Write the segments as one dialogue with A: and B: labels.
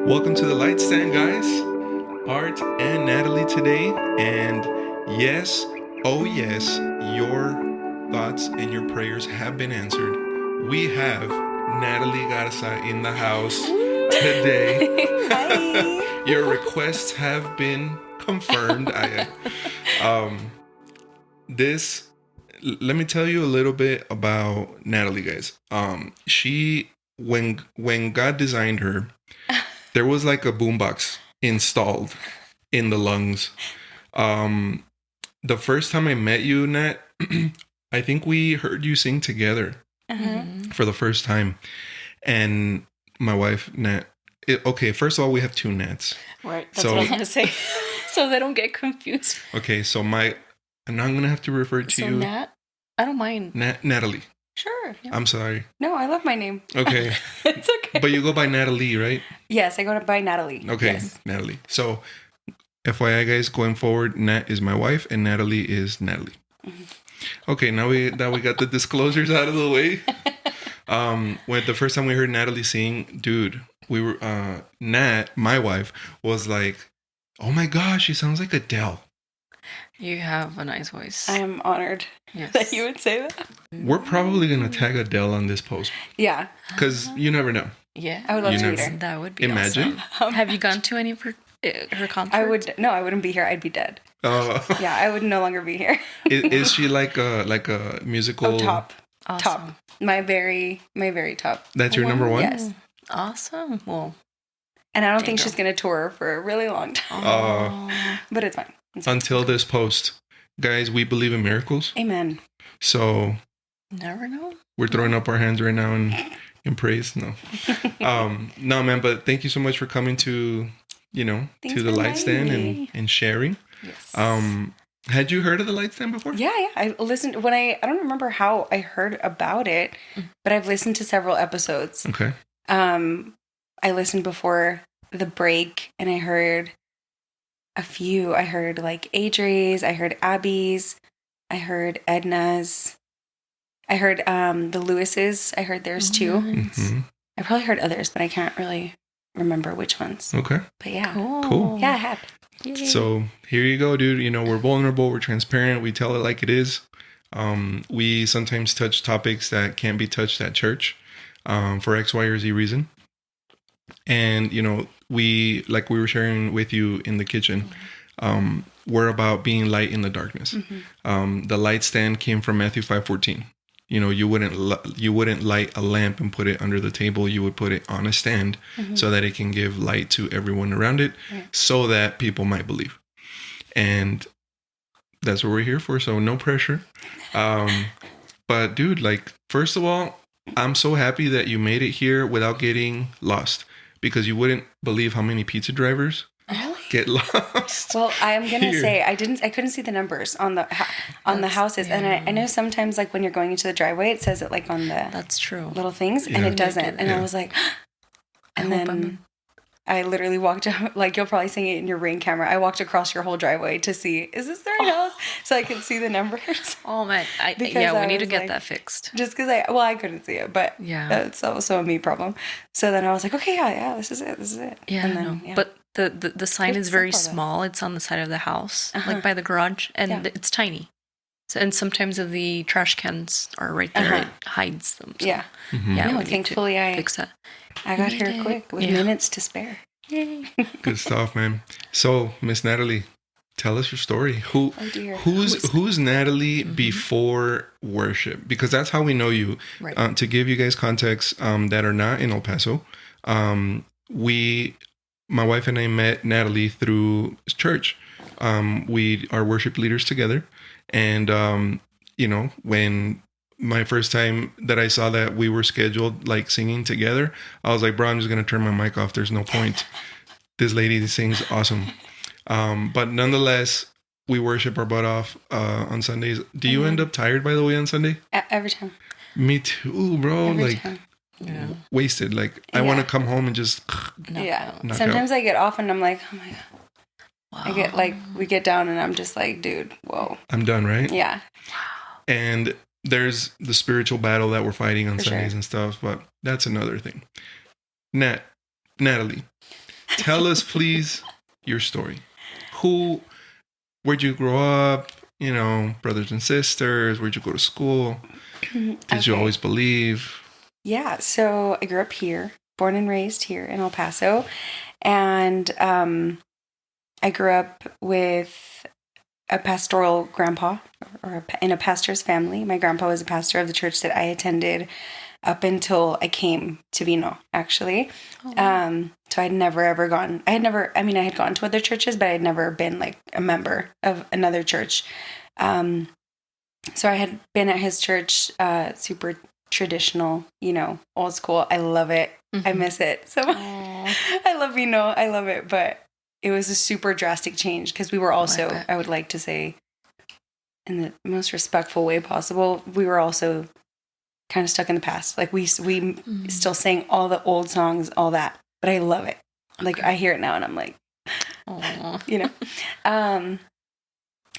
A: Welcome to the Light Stand, guys. Art and Natalie today. And yes, oh yes, your thoughts and your prayers have been answered. We have Nathalie Garza in the house today.
B: Hi.
A: Your requests have been confirmed. This let me tell you a little bit about Natalie, guys. She when God designed her, there was like a boombox installed in the lungs. The first time I met you, Nat, I think we heard you sing together for the first time. And my wife, Nat. Okay, first of all, we have two Nats.
B: Right, that's what I was going to say. So they don't get confused.
A: Okay, so and I'm going to have to refer to you.
B: Nat? I don't mind.
A: Natalie.
B: Sure. Yeah.
A: I'm sorry.
B: No, I love my name.
A: Okay.
B: It's okay.
A: But you go by Nathalie, right?
B: Yes, I go by Nathalie.
A: Okay,
B: yes.
A: Natalie. So, FYI, guys, going forward, Nat is my wife and Natalie is Natalie. Mm-hmm. Okay, now we got the disclosures out of the way. When the first time we heard Natalie sing, dude, we were Nat, my wife, was like, "Oh my gosh, she sounds like Adele."
C: You have a nice voice.
B: I am honored that you would say that.
A: We're probably gonna tag Adele on this post.
B: Yeah,
A: because you never know.
C: Yeah,
B: I would love to meet her.
C: That would be
A: imagine.
C: Awesome. Have you gone to any of her concerts?
B: I wouldn't be here. I'd be dead. Yeah, I would no longer be here.
A: Is she like a musical?
B: Top.
C: Awesome.
B: Top. My very top.
A: That's your number one?
B: Yes.
C: Awesome. Well,
B: and I don't think she's gonna tour for a really long time. But it's fine.
A: Until this post, guys, we believe in miracles.
B: Amen.
A: So
C: never know.
A: We're throwing up our hands right now in praise. No, no, man. But thank you so much for coming to to the Light Stand and sharing.
B: Yes.
A: Had you heard of the Light Stand before?
B: Yeah. I listened I don't remember how I heard about it, but I've listened to several episodes.
A: Okay.
B: I listened before the break, and I heard a few. I heard like Adri's, I heard Abby's, I heard Edna's, I heard the Lewis's. I heard theirs too.
C: Nice.
A: Mm-hmm.
B: I probably heard others, but I can't really remember which ones.
A: Okay.
B: But yeah.
A: Cool.
B: Yeah, I had.
C: Yay.
A: So here you go, dude. We're vulnerable. We're transparent. We tell it like it is. We sometimes touch topics that can't be touched at church for X, Y, or Z reason. And, we were sharing with you in the kitchen, we're about being light in the darkness. Mm-hmm. The light stand came from Matthew 5:14. You wouldn't light a lamp and put it under the table. You would put it on a stand so that it can give light to everyone around it, so that people might believe. And that's what we're here for. So no pressure. But dude, first of all, I'm so happy that you made it here without getting lost, because you wouldn't believe how many pizza drivers get lost.
B: Well, I'm gonna say I couldn't see the numbers on the houses, and I know sometimes when you're going into the driveway, it says it on the
C: that's true
B: little things, and it doesn't. And I was like, and then I literally walked out, you'll probably see it in your Ring camera. I walked across your whole driveway to see, is this the right house? So I could see the numbers.
C: Oh man, we need to get that fixed.
B: Just because I couldn't see it, but that's also a me problem. So then I was like, okay, yeah, this is it.
C: Yeah,
B: and then,
C: but the sign is very small. It's on the side of the house, by the garage, and it's tiny. So, and sometimes the trash cans are right there. It hides them. So.
B: Yeah.
A: Mm-hmm.
C: Yeah.
B: No, thankfully I
C: fix that.
B: I got here quick with minutes to spare.
C: Yay.
A: Good stuff, man. So, Miss Natalie, tell us your story. Who's Natalie before worship? Because that's how we know you.
C: Right.
A: To give you guys context that are not in El Paso, my wife and I met Natalie through church. We are worship leaders together. And, when my first time that I saw that we were scheduled singing together, I was like, bro, I'm just going to turn my mic off. There's no point. This lady sings awesome. But nonetheless, we worship our butt off on Sundays. Do you end up tired, by the way, on Sunday?
B: Every time.
A: Me too, bro.
B: Every time.
A: Wasted. I want to come home and just
B: Sometimes I get off and I'm like, oh my God. Wow. I get we get down and I'm just like, dude, whoa.
A: I'm done, right?
B: Yeah.
A: And there's the spiritual battle that we're fighting on
B: For
A: Sundays
B: sure.
A: and stuff, but that's another thing. Natalie, Tell us, please, your story. Where'd you grow up? You know, brothers and sisters. Where'd you go to school? Did you always believe?
B: Yeah, so I grew up here, born and raised here in El Paso. And I grew up with a pastoral grandpa, or in a pastor's family. My grandpa was a pastor of the church that I attended up until I came to Vino, actually. Oh. So I'd never ever gone. I had gone to other churches, but I had never been like a member of another church. So I had been at his church, super traditional, you know, old school. I love it. I miss it so much. I love Vino. I love it. But it was a super drastic change because we were also, I would like to say, in the most respectful way possible, we were also kind of stuck in the past. Like we still sang all the old songs, all that. But I love it. Like I hear it now and I'm like, you know.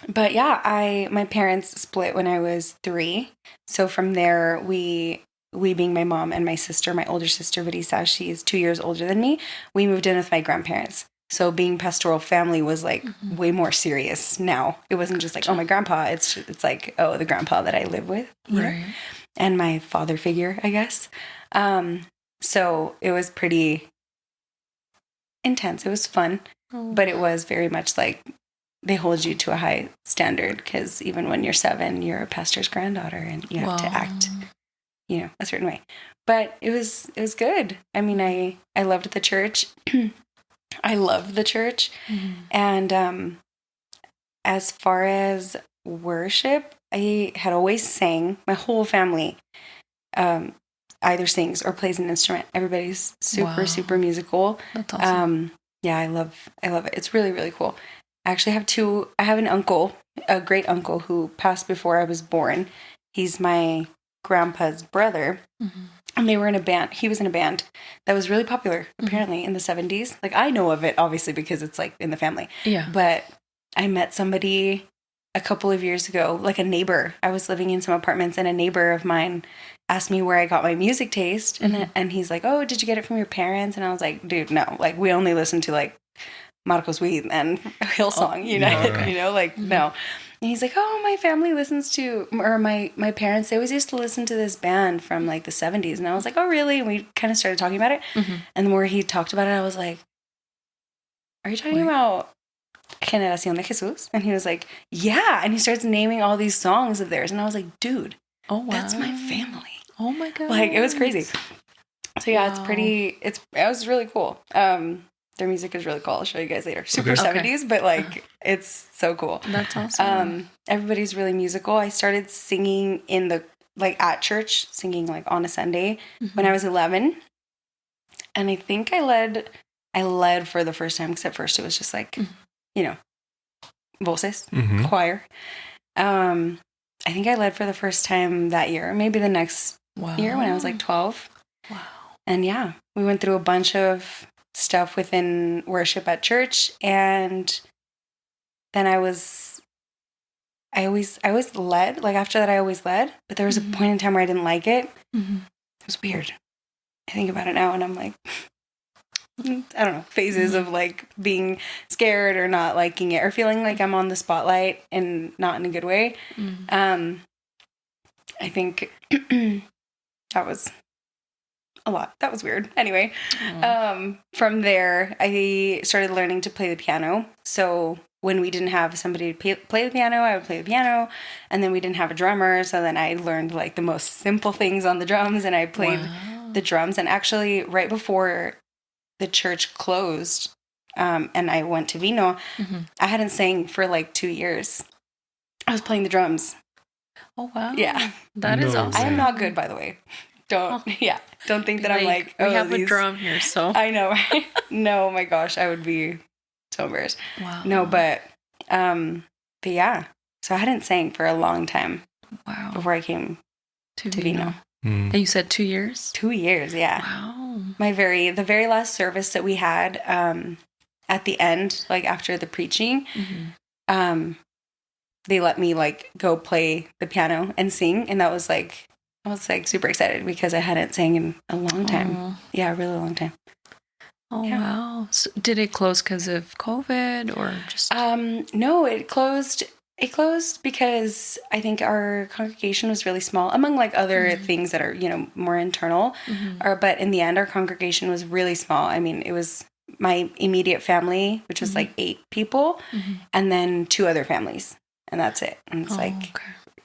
B: But yeah, my parents split when I was 3. So from there, we being my mom and my sister, my older sister, Vanessa, she is 2 years older than me. We moved in with my grandparents. So being pastoral family was like way more serious now. It wasn't just like, oh, my grandpa. It's like, oh, the grandpa that I live with. Right. And my father figure, I guess. So it was pretty intense. It was fun. Oh. But it was very much like, they hold you to a high standard because even when you're 7, you're a pastor's granddaughter and you have to act, you know, a certain way. But it was good. I mean, I loved the church. I loved the church. Mm-hmm. And as far as worship, I had always sang. My whole family either sings or plays an instrument. Everybody's super musical. That's awesome. Yeah, I love it. It's really, really cool. I actually have an uncle, a great uncle who passed before I was born. He's my grandpa's brother. Mm-hmm. And they were in a band. He was in a band that was really popular, apparently, in the 70s. Like, I know of it, obviously, because it's, like, in the family. Yeah. But I met somebody a couple of years ago, like a neighbor. I was living in some apartments, and a neighbor of mine asked me where I got my music taste. And he's like, oh, did you get it from your parents? And I was like, dude, no. Like, we only listen to, like, Marcos Witt and Hillsong, you know? You know, like, no. And he's like, oh, my family listens to, or my parents, they always used to listen to this band from like the 70s. And I was like, oh, really? And we kind of started talking about it. Mm-hmm. And the more he talked about it, I was like, are you talking about Generación de Jesús? And he was like, yeah. And he starts naming all these songs of theirs. And I was like, dude, that's my family. Oh my God. Like, it was crazy. So yeah, it was really cool. Their music is really cool. I'll show you guys later. Super 70s, but like it's so cool. That's awesome. Everybody's really musical. I started singing at church, singing like on a Sunday when I was 11. And I think I led for the first time, because at first it was just like, you know, voces, choir. I think I led for the first time that year, maybe the next year when I was like 12. Wow. And yeah, we went through a bunch of stuff within worship at church, and then I always led. Like after that, I always led, but there was a point in time where I didn't like it. It was weird. I think about it now, and I'm like, I don't know, phases of like being scared or not liking it or feeling like I'm on the spotlight and not in a good way. I think that was a lot. That was weird. Anyway, from there, I started learning to play the piano. So when we didn't have somebody to play the piano, I would play the piano. And then we didn't have a drummer. So then I learned like the most simple things on the drums, and I played the drums. And actually right before the church closed, and I went to Vino, I hadn't sang for like 2 years. I was playing the drums. Oh, wow. Yeah. That is awesome. I am not good, by the way. Don't think that I'm like, oh, we have a drum here, so. I know, right? No, my gosh, I would be so embarrassed. Wow. No, but yeah. So I hadn't sang for a long time. Wow. Before I came to Vino.
C: And you said 2 years?
B: 2 years, yeah. Wow. The very last service that we had at the end, like after the preaching, they let me like go play the piano and sing, and that was like, I was like super excited because I hadn't sang in a long time. Yeah, a really long time.
C: Oh, wow. So did it close because of COVID or just?
B: No, it closed. It closed because I think our congregation was really small, among like other things that are, more internal. But in the end, our congregation was really small. I mean, it was my immediate family, which was like 8 people, and then 2 other families, and that's it. And it's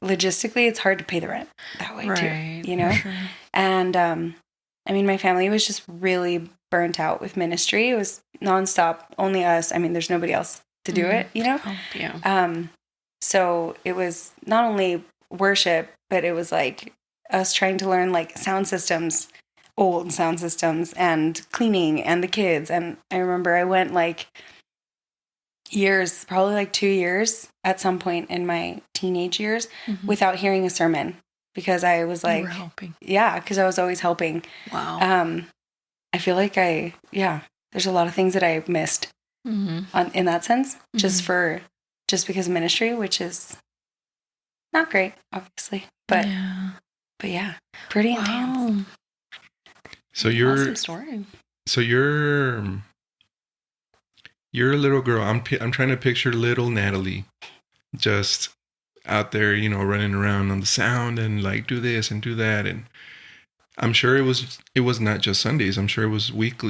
B: logistically, it's hard to pay the rent that way too, Sure. And I mean, my family was just really burnt out with ministry. It was nonstop, only us. I mean, there's nobody else to do it,
C: Yeah.
B: So it was not only worship, but it was like us trying to learn like sound systems, old sound systems, and cleaning and the kids. And I remember I went like years, probably like 2 years at some point in my teenage years without hearing a sermon because I was like,
C: you were helping.
B: Yeah, because I was always helping.
C: Wow.
B: I feel like there's a lot of things that I missed in that sense, just because of ministry, which is not great, obviously, but yeah, pretty intense.
A: So you're
C: awesome story.
A: So you're a little girl. I'm trying to picture little Nathalie, just out there, running around on the sound and like do this and do that, and I'm sure it was not just Sundays. I'm sure it was week,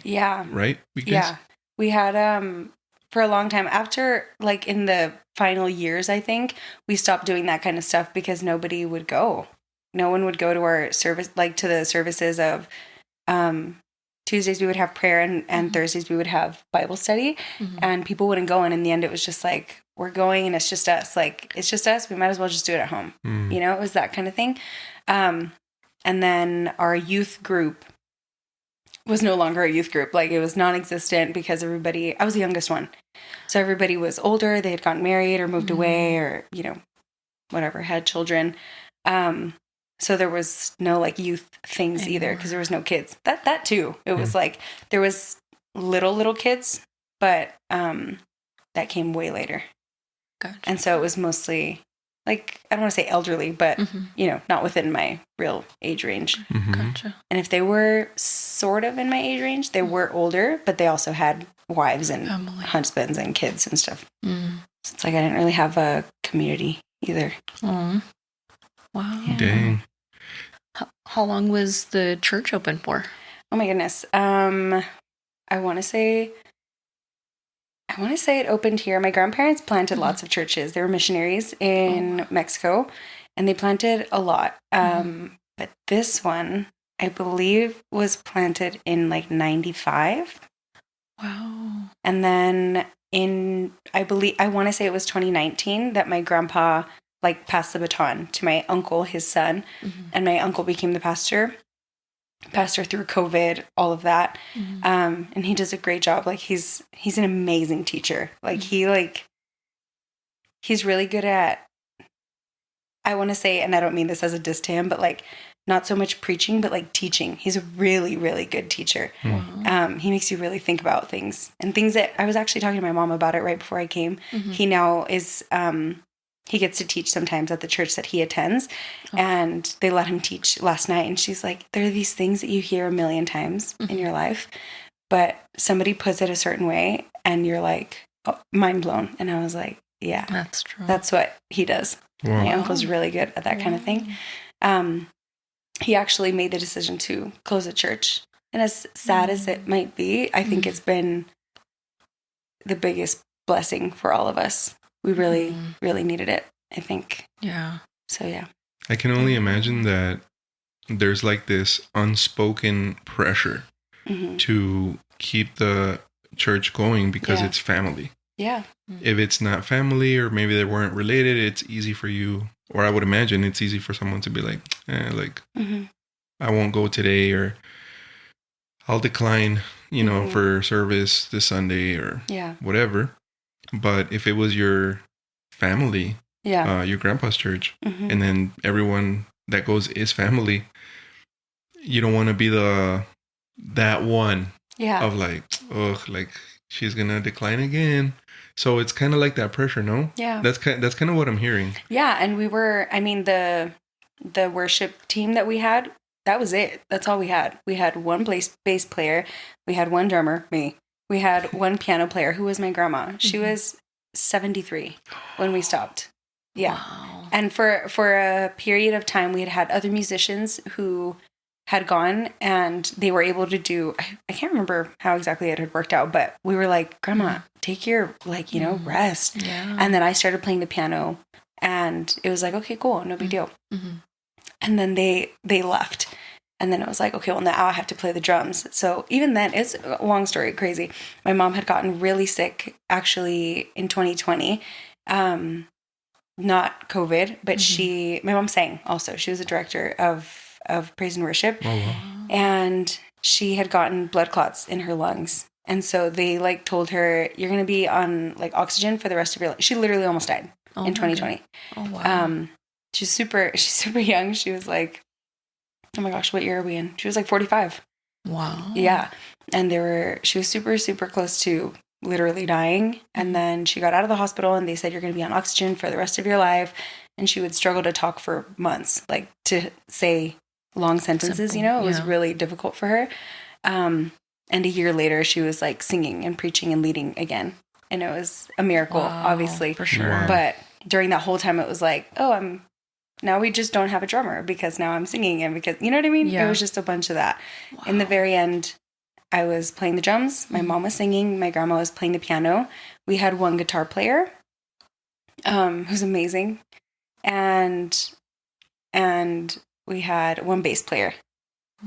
B: yeah,
A: right? Weekdays?
B: Yeah, we had for a long time after, like in the final years, I think we stopped doing that kind of stuff because nobody would go. No one would go to our service, like to the services of Tuesdays we would have prayer and Thursdays we would have Bible study, and people wouldn't go. And in the end, it was just like, we're going and it's just us. Like, it's just us. We might as well just do it at home. It was that kind of thing. And then our youth group was no longer a youth group. Like, it was non-existent because I was the youngest one. So everybody was older. They had gotten married or moved away or, whatever, had children. So there was no like youth things either because there was no kids. That too. It was like there was little kids, but that came way later.
C: Gotcha.
B: And so it was mostly like, I don't want to say elderly, but not within my real age range.
C: Gotcha.
B: And if they were sort of in my age range, they were older, but they also had wives and husbands and kids and stuff. So it's like I didn't really have a community either.
C: Wow.
B: Yeah.
A: Dang.
C: How long was the church open for?
B: Oh my goodness. I want to say it opened here. My grandparents planted lots of churches. They were missionaries in Mexico, and they planted a lot. But this one, I believe, was planted in like 95.
C: Wow.
B: And then I want to say it was 2019 that my grandpa like passed the baton to my uncle, his son, and my uncle became the pastor through COVID, all of that. And he does a great job. Like he's an amazing teacher. Like he's really good at, I want to say, and I don't mean this as a diss to him, but like not so much preaching, but like teaching. He's a really, really good teacher. He makes you really think about things and things that I was actually talking to my mom about it right before I came. He now is, he gets to teach sometimes at the church that he attends, and they let him teach last night. And she's like, there are these things that you hear a million times in your life, but somebody puts it a certain way and you're like, oh, mind blown. And I was like, yeah,
C: that's true.
B: That's what he does.
A: Wow.
B: My uncle's really good at that kind of thing. He actually made the decision to close the church. And as sad as it might be, I think it's been the biggest blessing for all of us. We really, really needed it, I think.
C: Yeah.
B: So, yeah.
A: I can only imagine that there's like this unspoken pressure to keep the church going because it's family.
B: Yeah.
A: If it's not family or maybe they weren't related, it's easy for you, or I would imagine it's easy for someone to be like, I won't go today, or I'll decline, for service this Sunday or whatever. But if it was your family, your grandpa's church, and then everyone that goes is family, you don't want to be that one of like, like she's gonna decline again. So it's kind of like that pressure, no?
B: Yeah.
A: That's kind of what I'm hearing.
B: Yeah, and we were, I mean, the worship team that we had, that was it. That's all we had. We had one bass player. We had one drummer, me. We had one piano player who was my grandma. She was 73 when we stopped. Yeah.
C: Wow.
B: And for a period of time, we had other musicians who had gone and they were able to do, I can't remember how exactly it had worked out, but we were like, Grandma, take your, rest.
C: Yeah.
B: And then I started playing the piano and it was like, okay, cool. No big deal. And then they left. And then it was like, okay, well, now I have to play the drums. So even then, it's a long story, crazy. My mom had gotten really sick actually in 2020. Not COVID, but my mom sang also. She was a director of praise and worship.
A: Oh, wow.
B: And she had gotten blood clots in her lungs. And so they told her, you're going to be on oxygen for the rest of your life. She literally almost died in 2020.
C: Oh, wow.
B: She's super young. She was like, oh my gosh, what year are we in? She was 45.
C: Wow.
B: Yeah. And she was super, super close to literally dying. And then she got out of the hospital and they said, you're going to be on oxygen for the rest of your life. And she would struggle to talk for months, to say long sentences,
C: Simple.
B: It was really difficult for her. And a year later, she was singing and preaching and leading again. And it was a miracle, obviously.
C: For sure.
A: Wow.
B: But during that whole time, it was now we just don't have a drummer because now I'm singing and because, you know what I mean?
C: Yeah.
B: It was just a bunch of that. Wow. In the very end, I was playing the drums. My mom was singing. My grandma was playing the piano. We had one guitar player, who's amazing. And we had one bass player.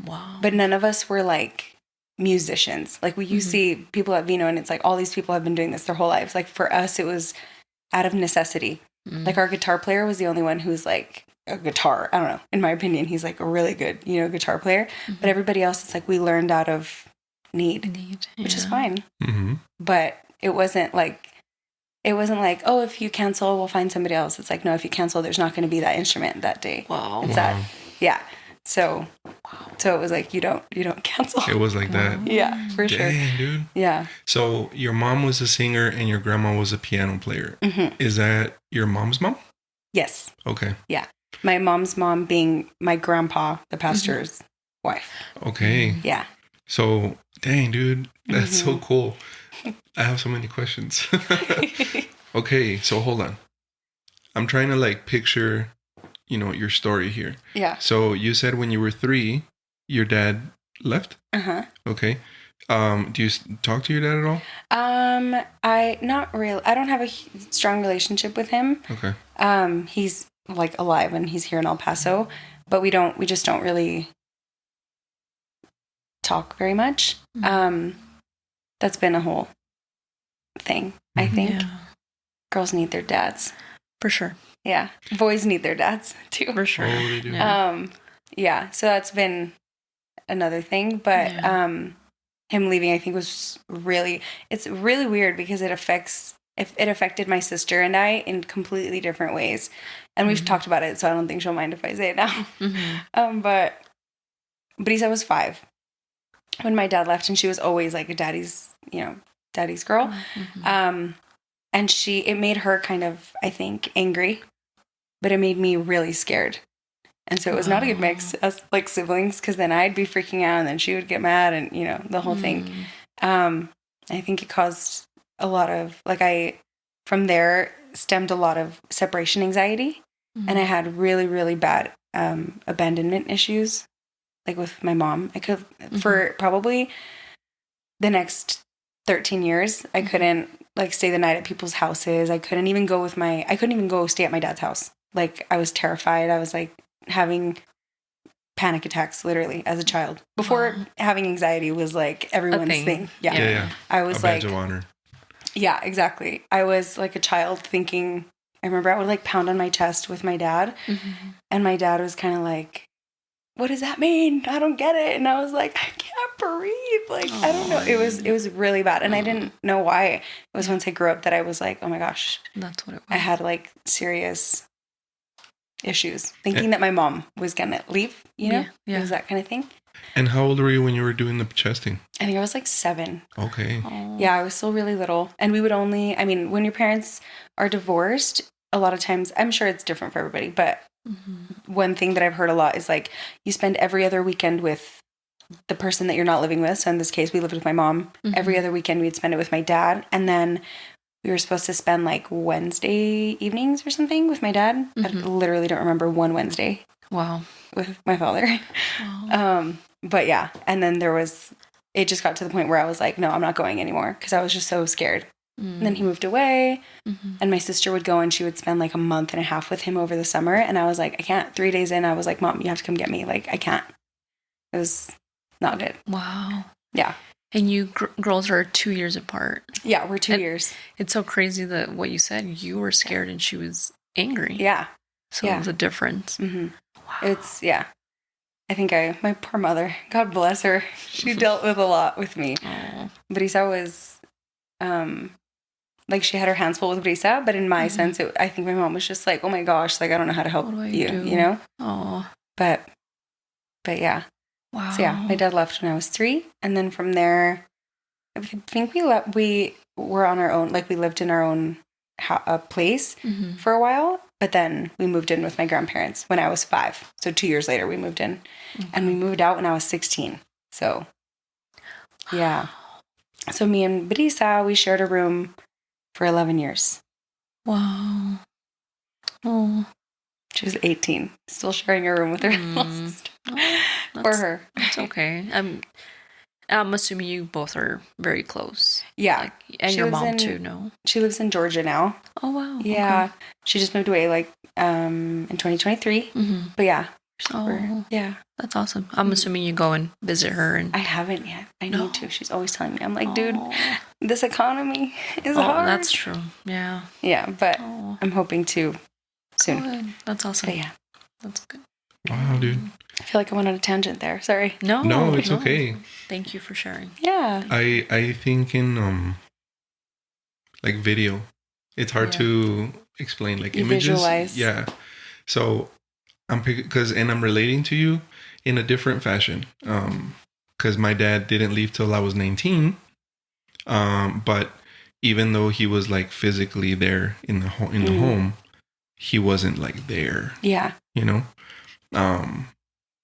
C: Wow.
B: But none of us were musicians. You see people at Vino and it's all these people have been doing this their whole lives. For us, it was out of necessity. Our guitar player was the only one who's a guitar. I don't know. In my opinion, he's a really good, guitar player. But everybody else, it's we learned out of need, which is fine. But it wasn't oh, if you cancel, we'll find somebody else. It's no, if you cancel, there's not going to be that instrument that day.
C: Wow.
B: It's that. Yeah. So it was you don't cancel.
A: It was like that.
B: Yeah, for sure.
A: Dang, dude.
B: Yeah.
A: So your mom was a singer and your grandma was a piano player. Is that your mom's mom?
B: Yes.
A: Okay.
B: Yeah. My mom's mom being my grandpa, the pastor's wife.
A: Okay.
B: Yeah.
A: So, dang, dude. That's so cool. I have so many questions. Okay, so hold on. I'm trying to picture, your story here.
B: Yeah.
A: So you said when you were 3, your dad left?
B: Uh-huh.
A: Okay. Do you talk to your dad at all?
B: Not really. I don't have a strong relationship with him.
A: Okay.
B: He's alive and he's here in El Paso, but we just don't really talk very much. That's been a whole thing, I think.
C: Yeah.
B: Girls need their dads.
C: For sure.
B: Yeah. Boys need their dads too.
C: For sure.
A: Oh, they do.
B: Yeah. So that's been another thing, but him leaving, I think, was it's really weird because it affected my sister and I in completely different ways. And we've talked about it, so I don't think she'll mind if I say it now. But Brisa was 5 when my dad left, and she was always a daddy's girl. And it made her kind of, I think, angry, but it made me really scared. And so it was not a good mix as siblings, because then I'd be freaking out and then she would get mad and, the whole thing. I think it caused a lot of, from there stemmed a lot of separation anxiety. And I had really, really bad abandonment issues, with my mom. I could, for probably the next 13 years, I couldn't stay the night at people's houses. I couldn't even go stay at my dad's house. I was terrified. I was having panic attacks literally as a child. Before having anxiety was everyone's thing.
A: Yeah.
B: I was
A: a badge of honor.
B: Yeah, exactly. I was a child thinking, I remember I would pound on my chest with my dad, and my dad was kind of what does that mean? I don't get it. And I was I can't breathe. I don't know. It was really bad. And I didn't know why. It was once I grew up that I was oh my gosh.
C: That's what it was.
B: I had serious issues thinking that my mom was going to leave,
C: Yeah.
B: It was that kind of thing.
A: And how old were you when you were doing the chesting?
B: I think I was 7.
A: Okay.
B: Yeah, I was still really little. And we would when your parents are divorced, a lot of times, I'm sure it's different for everybody, but one thing that I've heard a lot is like you spend every other weekend with the person that you're not living with. So in this case, we lived with my mom. Every other weekend we'd spend it with my dad. And then we were supposed to spend like Wednesday evenings or something with my dad. I literally don't remember one Wednesday.
C: Wow.
B: With my father.
C: Wow.
B: But yeah. And then it just got to the point where I was like, no, I'm not going anymore. Cause I was just so scared. And then he moved away and my sister would go and she would spend like a month and a half with him over the summer. And I was like, I can't. 3 days in, I was like, Mom, you have to come get me. Like, I can't. It was not good.
C: Wow.
B: Yeah.
C: And you girls are 2 years apart.
B: Yeah, we're 2 years.
C: It's so crazy that what you said, you were scared and she was angry.
B: Yeah.
C: So it was a difference.
B: Wow. It's, I think my poor mother, God bless her, she dealt with a lot with me. But Brisa was, like she had her hands full with Brisa, but in my sense, I think my mom was just like, oh my gosh, like I don't know how to help you, you know?
C: Oh.
B: But yeah.
C: Wow.
B: So yeah, my dad left when I was 3. And then from there, I think we were on our own, like we lived in our own place for a while, but then we moved in with my grandparents when I was 5. So 2 years later we moved in and we moved out when I was 16. So yeah. So me and Brisa, we shared a room for 11 years.
C: Wow. Oh.
B: She was 18, still sharing a room with her little sister. For her.
C: It's okay. I'm assuming you both are very close.
B: Yeah.
C: Like, and your mom too, no?
B: She lives in Georgia now.
C: Oh, wow.
B: Yeah.
C: Okay.
B: She just moved away like in 2023. But yeah. Yeah.
C: That's awesome. I'm assuming you go and visit her. And
B: I haven't yet. I need to. She's always telling me. I'm like, dude, this economy is hard.
C: That's true. Yeah.
B: Yeah, but I'm hoping to soon.
C: Good. That's awesome.
B: But yeah.
C: That's good.
A: Wow, dude.
B: I feel like I went on a tangent there. Sorry.
A: No, it's okay.
C: Thank you for sharing.
B: Yeah.
A: I think in like video, it's hard to explain like images.
B: Visualize.
A: Yeah. So I'm relating to you in a different fashion. Because my dad didn't leave till I was 19. But even though he was like physically there in the home, he wasn't like there.
B: Yeah.
A: You know?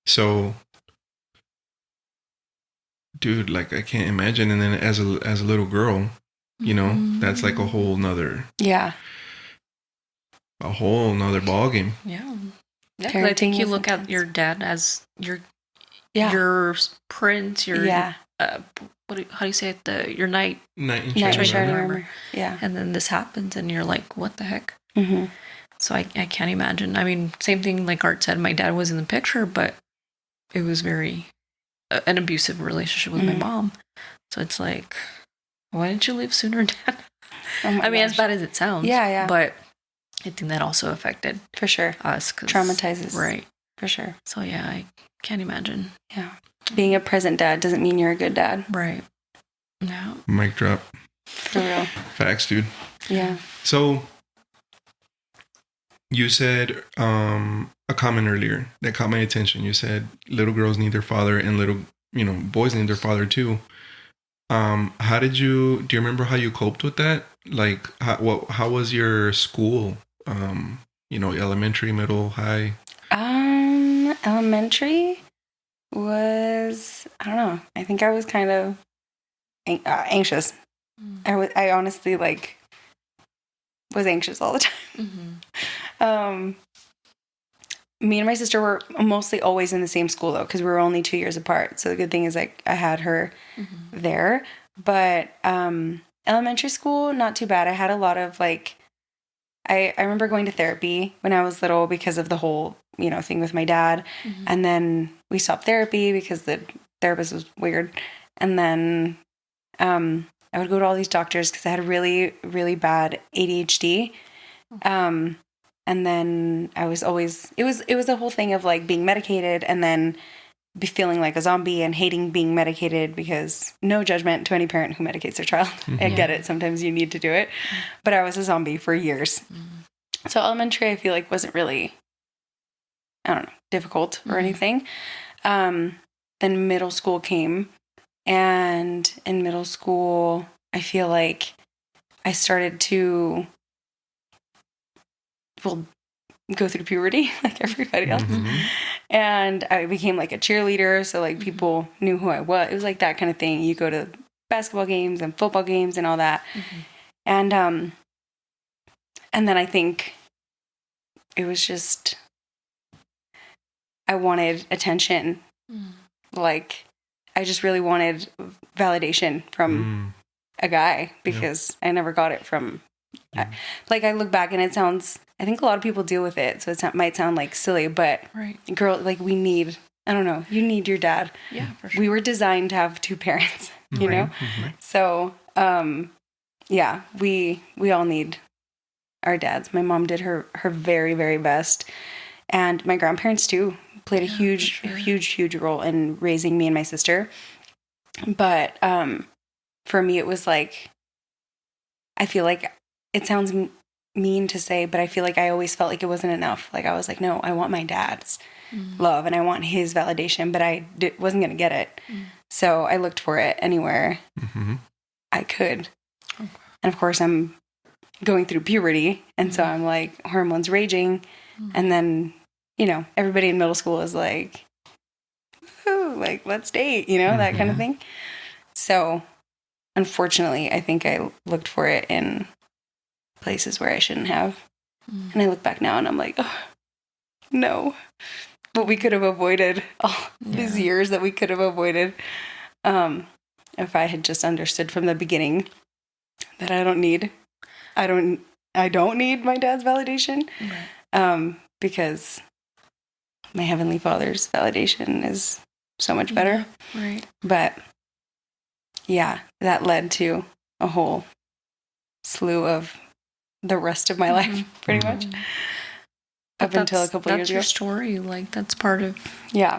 A: So dude, like I can't imagine. And then as a little girl, you know, that's like a whole nother ball game.
C: Yeah. Yeah, I think you look at your dad as your prince, your how do you say it? Your knight in shining armor.
B: Yeah.
C: And then this happens, and you're like, what the heck? So I can't imagine. I mean, same thing like Art said. My dad was in the picture, but it was very an abusive relationship with my mom. So it's like, why didn't you leave sooner, Dad? I mean, as bad as it sounds.
B: Yeah.
C: But I think that also affected
B: for sure
C: us.
B: Traumatizes.
C: Right.
B: For sure.
C: So yeah, I can't imagine.
B: Yeah. Being a present dad doesn't mean you're a good dad.
C: Right. No.
A: Mic drop.
B: For real.
A: Facts, dude.
B: Yeah.
A: So you said a comment earlier that caught my attention. You said little girls need their father and boys need their father too. How do you remember how you coped with that? Like, how was your school? Elementary, middle, high?
B: Elementary was, I don't know. I think I was kind of anxious. I honestly was anxious all the time. Me and my sister were mostly always in the same school though, because we were only 2 years apart. So the good thing is I had her there. But elementary school, not too bad. I had a lot of I remember going to therapy when I was little because of the whole thing with my dad, and then we stopped therapy because the therapist was weird, and then I would go to all these doctors because I had really, really bad ADHD. And then I was always, it was a whole thing of being medicated and then feeling like a zombie and hating being medicated, because no judgment to any parent who medicates their child. I get it. Sometimes you need to do it, but I was a zombie for years. So elementary, I feel like wasn't really, I don't know, difficult or anything. Then middle school came, and in middle school, I feel like I started to, go through puberty like everybody else.
A: Mhm.
B: And I became like a cheerleader. So like people knew who I was. It was like that kind of thing. You go to basketball games and football games and all that. And then I think it was just, I wanted attention. Like I just really wanted validation from a guy because I never got it from, like I look back and it sounds, I think a lot of people deal with it. So it might sound like silly, but girl, like we need, I don't know, you need your dad.
C: Yeah, for sure.
B: We were designed to have two parents, you know? So, yeah, we all need our dads. My mom did her very, very best. And my grandparents too played a huge role in raising me and my sister. But, for me, it was like, I feel like it sounds mean to say, but I feel like I always felt like it wasn't enough. Like I was like, no, I want my dad's love and I want his validation, but I wasn't going to get it. So I looked for it anywhere I could. And of course I'm going through puberty. And so I'm like hormones raging. And then, you know, everybody in middle school is like, ooh, like let's date, you know, that kind of thing. So unfortunately, I think I looked for it in places where I shouldn't have. And I look back now and I'm like, oh, no. But we could have avoided all these years that we could have avoided if I had just understood from the beginning that I don't need my dad's validation because my Heavenly Father's validation is so much better.
C: Right.
B: But yeah, that led to a whole slew of the rest of my life, pretty much. Up until a couple years ago.
C: That's your story. Like, that's part of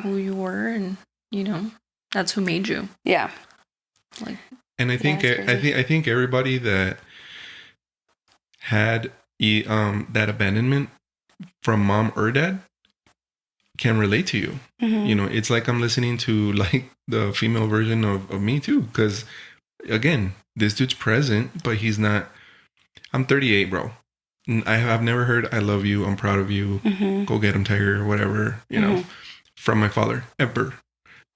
C: who you were, and, you know, that's who made you.
B: Yeah.
C: Like,
A: and I think I think everybody that had that abandonment from mom or dad can relate to you. You know, it's like I'm listening to like the female version of me too. Because again, this dude's present, but he's not. I'm 38, bro. I have never heard "I love you," "I'm proud of you," "Go get him, Tiger," or whatever, you know, from my father ever.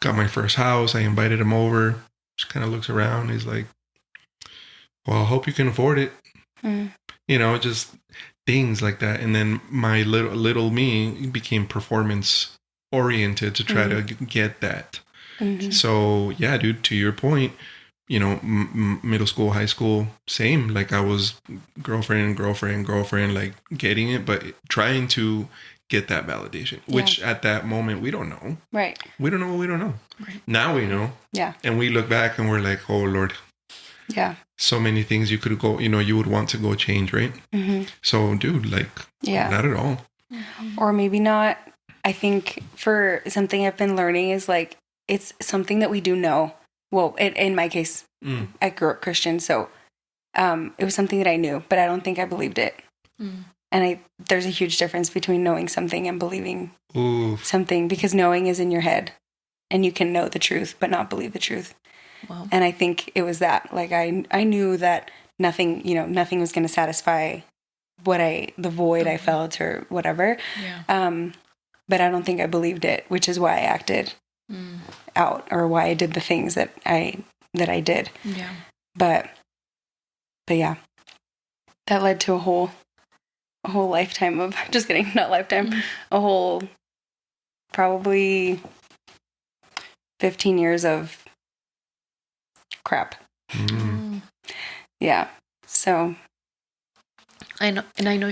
A: Got my first house. I invited him over. Just kind of looks around. He's like, "Well, I hope you can afford it." You know, just things like that. And then my little me became performance oriented to try to get that. So yeah, dude, to your point, you know, middle school, high school, same. Like I was girlfriend, like getting it, but trying to get that validation, which at that moment we don't know.
B: Right.
A: We don't know what we don't know. Right. Now we know.
B: Yeah.
A: And we look back and we're like, oh Lord.
B: Yeah.
A: So many things you could go, you know, you would want to go change, right? So, dude, like, not at all.
B: Or maybe not. I think for something I've been learning is like, it's something that we do know. Well, in my case, I grew up Christian, so it was something that I knew, but I don't think I believed it. And there's a huge difference between knowing something and believing something, because knowing is in your head, and you can know the truth, but not believe the truth. Wow. And I think it was that, like, I knew that nothing was going to satisfy the void I felt or whatever. Yeah. But I don't think I believed it, which is why I acted out, or why I did the things that I did. Yeah. But yeah, that led to a whole lifetime of, just kidding, not lifetime, a whole probably 15 years of crap. Yeah. So
C: I know,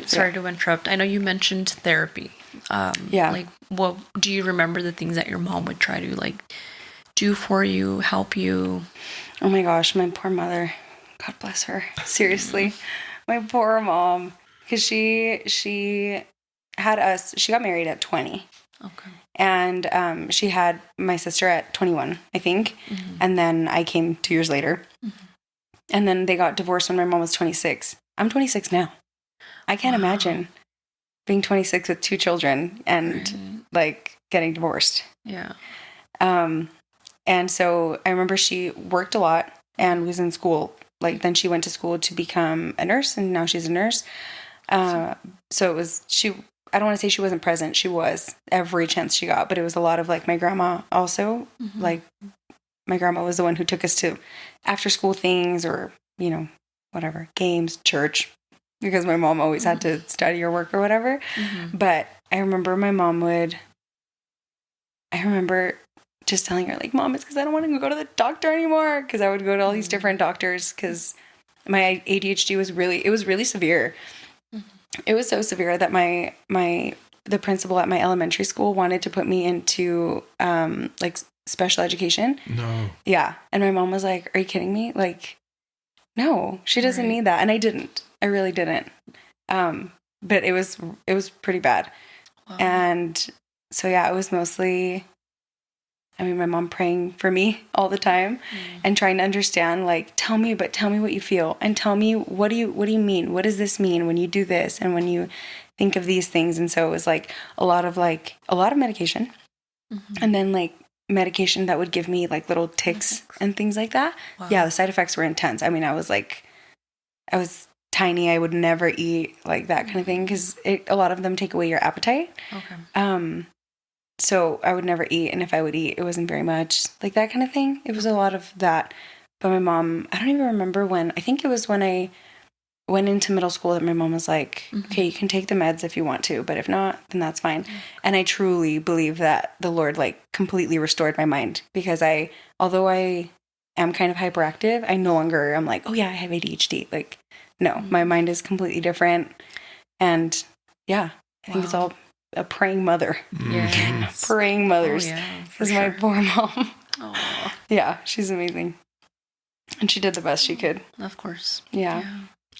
C: sorry to interrupt. I know you mentioned therapy. Like, what do you remember the things that your mom would try to like do for you, help you?
B: Oh my gosh, my poor mother. God bless her. Seriously. My poor mom. Because she had us, she got married at 20. Okay. And she had my sister at 21, I think. And then I came 2 years later. And then they got divorced when my mom was 26. I'm 26 now. I can't imagine being 26 with 2 children and like getting divorced. Yeah. And so I remember she worked a lot and was in school. Like, then she went to school to become a nurse, and now she's a nurse. So it was, she I don't want to say she wasn't present. She was every chance she got, but it was a lot of like my grandma also. Like my grandma was the one who took us to after school things or, you know, whatever, games, church, because my mom always had to study or work or whatever. But I remember I remember just telling her like, Mom, it's because I don't want to go to the doctor anymore. Because I would go to all these different doctors because my ADHD was really severe. It was so severe that the principal at my elementary school wanted to put me into like special education.
A: No.
B: Yeah. And my mom was like, are you kidding me? Like, no, she doesn't need that. And I didn't. I really didn't. But it was pretty bad. Wow. And so, yeah, it was mostly, I mean, my mom praying for me all the time and trying to understand, like, tell me what you feel and tell me, what do you mean? What does this mean when you do this? And when you think of these things? And so it was like a lot of medication and then like medication that would give me like little tics and things like that. Wow. Yeah. The side effects were intense. I mean, I was tiny. I would never eat like that kind of thing because a lot of them take away your appetite. Okay. So I would never eat, and if I would eat, it wasn't very much, like that kind of thing. It was a lot of that. But my mom, I don't even remember when. I think it was when I went into middle school that my mom was like, okay, you can take the meds if you want to, but if not, then that's fine. And I truly believe that the Lord like completely restored my mind because although I am kind of hyperactive, I no longer am like, oh yeah, I have ADHD. Like, no, my mind is completely different. And yeah, I think it's all a praying mother. Yes. Praying mothers. Oh, yeah, is my poor mom. Oh. Yeah, she's amazing. And she did the best she could.
C: Of course.
B: Yeah.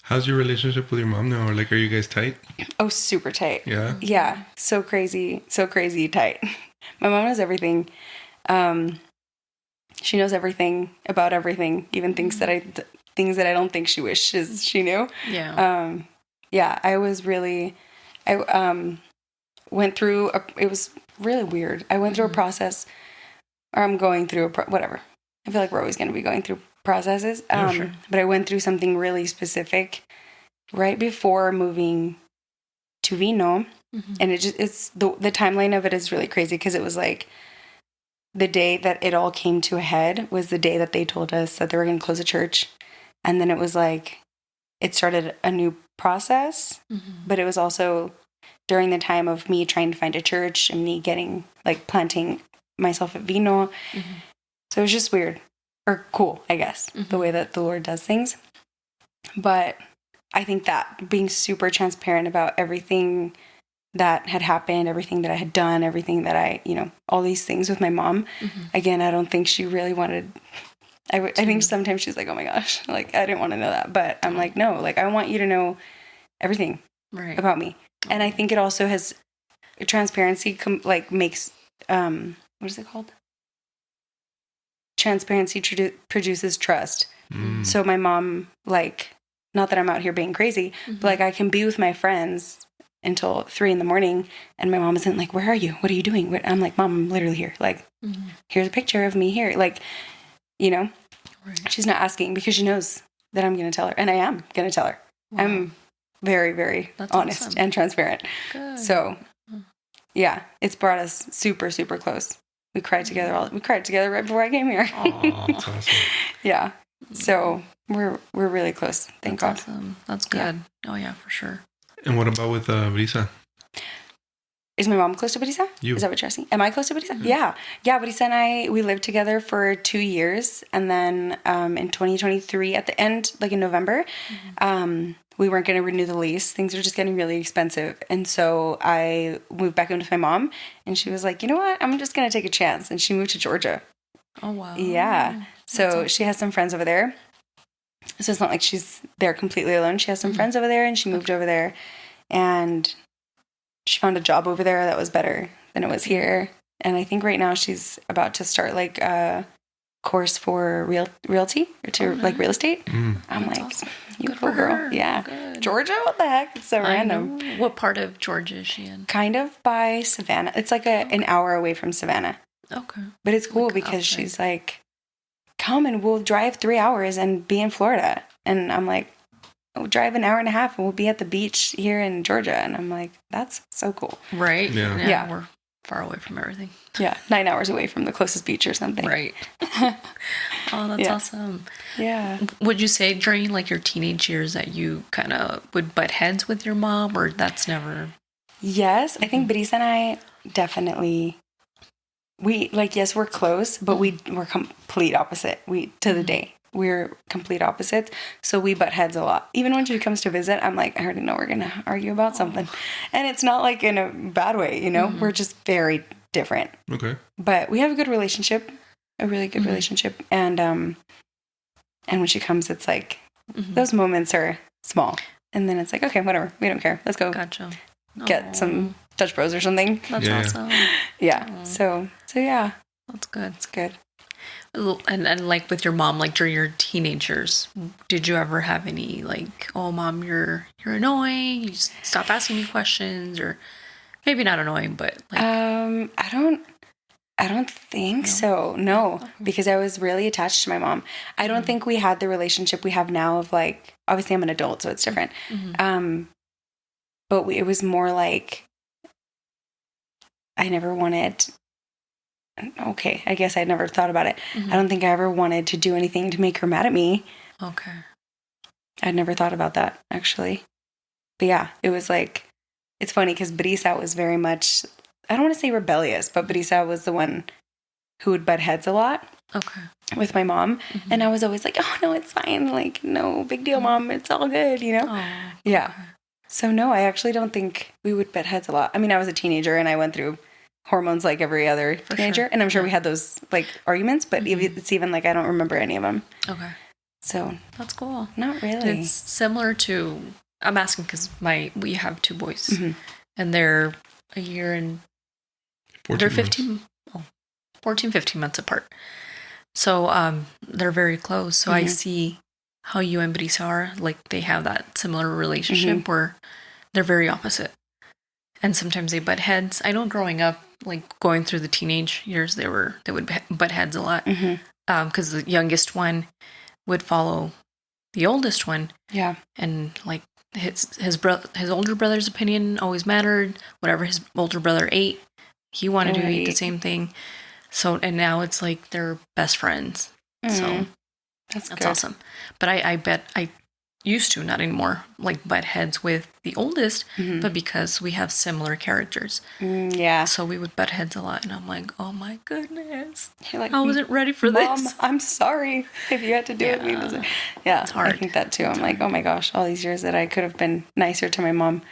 A: How's your relationship with your mom now? Or like, are you guys tight?
B: Oh, super tight.
A: Yeah?
B: Yeah. So crazy tight. My mom knows everything. She knows everything about everything, even things that I don't think she wishes she knew. Yeah. Yeah, I went through, it was really weird. I went through a process, or I'm going through whatever. I feel like we're always going to be going through processes. Sure. But I went through something really specific right before moving to Vino. And it's the timeline of it is really crazy because it was like the day that it all came to a head was the day that they told us that they were going to close the church. And then it was like, it started a new process, but it was also during the time of me trying to find a church and me getting, like, planting myself at Vino. So it was just weird, or cool, I guess, the way that the Lord does things. But I think that being super transparent about everything that had happened, everything that I had done, everything that I, all these things with my mom, again, I don't think she really wanted... I think sometimes she's like, oh my gosh, like, I didn't want to know that. But I'm like, no, like, I want you to know everything about me. And I think it also has transparency, makes, what is it called? Transparency produces trust. So my mom, like, not that I'm out here being crazy, but like, I can be with my friends until 3 a.m. and my mom isn't like, where are you? What are you doing? I'm like, Mom, I'm literally here. Like, here's a picture of me here. Like, she's not asking because she knows that I'm going to tell her, and I am going to tell her. Wow. I'm very, very honest and transparent. Good. So, yeah, it's brought us super, super close. We cried together. We cried together right before I came here.
A: Aww, that's awesome.
B: Yeah. So we're really close. Thank God.
C: Awesome. That's good. Yeah. Oh yeah, for sure.
A: And what about with Brisa?
B: Is my mom close to Brisa? Is that what you're asking? Am I close to Brisa? Yeah. Yeah, Brisa and I, we lived together for 2 years. And then in 2023, at the end, like in November, we weren't going to renew the lease. Things were just getting really expensive. And so I moved back in with my mom. And she was like, you know what? I'm just going to take a chance. And she moved to Georgia. Oh, wow. Yeah. So awesome. She has some friends over there. So it's not like she's there completely alone. She has some friends over there. And she moved over there. And... she found a job over there that was better than it was here. And I think right now she's about to start like a course for realty or to like real estate. I'm like, awesome. You go girl. Yeah. Good. Georgia? What the heck? It's so random.
C: Know. What part of Georgia is she in?
B: Kind of by Savannah. It's like an hour away from Savannah. Okay. But it's cool because she's like, come and we'll drive 3 hours and be in Florida. And I'm like, drive an hour and a half and we'll be at the beach here in Georgia. And I'm like, that's so cool.
C: Right.
A: Yeah.
C: We're far away from everything.
B: Yeah. 9 hours away from the closest beach or something.
C: Right. Oh, that's awesome.
B: Yeah.
C: Would you say during like your teenage years that you kind of would butt heads with your mom, or that's never?
B: Yes. I think Brisa and I definitely, yes, we're close, but we're complete opposite. To the day. We're complete opposites. So we butt heads a lot. Even when she comes to visit, I'm like, I already know we're going to argue about something. And it's not like in a bad way, you know? We're just very different.
A: Okay.
B: But we have a good relationship, a really good relationship. And when she comes, it's like, those moments are small. And then it's like, okay, whatever. We don't care. Let's go get some Dutch Bros or something.
C: That's awesome.
B: Yeah.
C: Aww.
B: So yeah.
C: That's good.
B: It's good.
C: And like with your mom, like during your teenagers, did you ever have any like, oh mom, you're annoying, you just stop asking me questions, or maybe not annoying, but like
B: I don't think so. No, because I was really attached to my mom. I don't think we had the relationship we have now of like, obviously I'm an adult, so it's different. But it was more like I never wanted. Okay, I guess I'd never thought about it. I don't think I ever wanted to do anything to make her mad at me.
C: Okay.
B: I'd never thought about that, actually. But yeah, it was like, it's funny because Brisa was very much, I don't want to say rebellious, but Brisa was the one who would butt heads a lot.
C: Okay.
B: With my mom. And I was always like, oh, no, it's fine. Like, no big deal, mom. It's all good, you know?
C: Oh,
B: yeah. So no, I actually don't think we would butt heads a lot. I mean, I was a teenager and I went through hormones like every other teenager. Sure. And I'm sure we had those like arguments, but it's even like I don't remember any of them.
C: Okay.
B: So
C: that's cool.
B: Not really.
C: It's similar to, I'm asking because we have 2 boys and they're a year and 14 15 months apart. So they're very close. So I see how you and Brisa are, like they have that similar relationship where they're very opposite. And sometimes they butt heads. I know growing up, like going through the teenage years, they would butt heads a lot. Because the youngest one would follow the oldest one. Yeah. And like his older brother's opinion always mattered. Whatever his older brother ate, he wanted to eat the same thing. So, and now it's like they're best friends. So that's awesome. But I bet I used to, not anymore, like butt heads with the oldest, but because we have similar characters. Yeah. So we would butt heads a lot, and I'm like, oh my goodness. You're like, I wasn't ready for
B: Mom,
C: this.
B: I'm sorry if you had to do it. Yeah, it's hard. I think that too. I'm like, oh my gosh, all these years that I could have been nicer to my mom,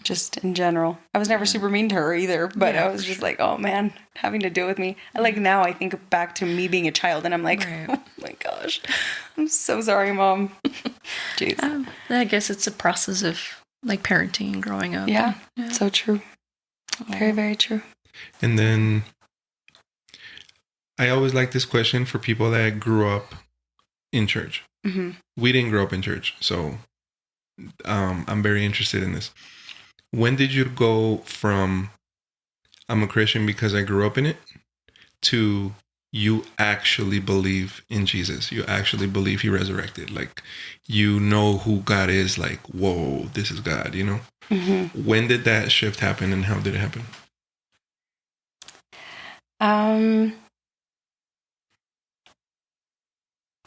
B: just in general. I was never super mean to her either, but I was just like, oh man, having to deal with me. Like now I think back to me being a child, and I'm like, oh my gosh, I'm so sorry, Mom. Jeez.
C: I guess it's a process of like parenting and growing up.
B: Yeah, so true. Very, very true.
A: And then I always like this question for people that grew up in church. We didn't grow up in church, so I'm very interested in this. When did you go from I'm a Christian because I grew up in it to you actually believe in Jesus? You actually believe he resurrected. Like, you know who God is. Like, whoa, this is God, you know? When did that shift happen and how did it happen?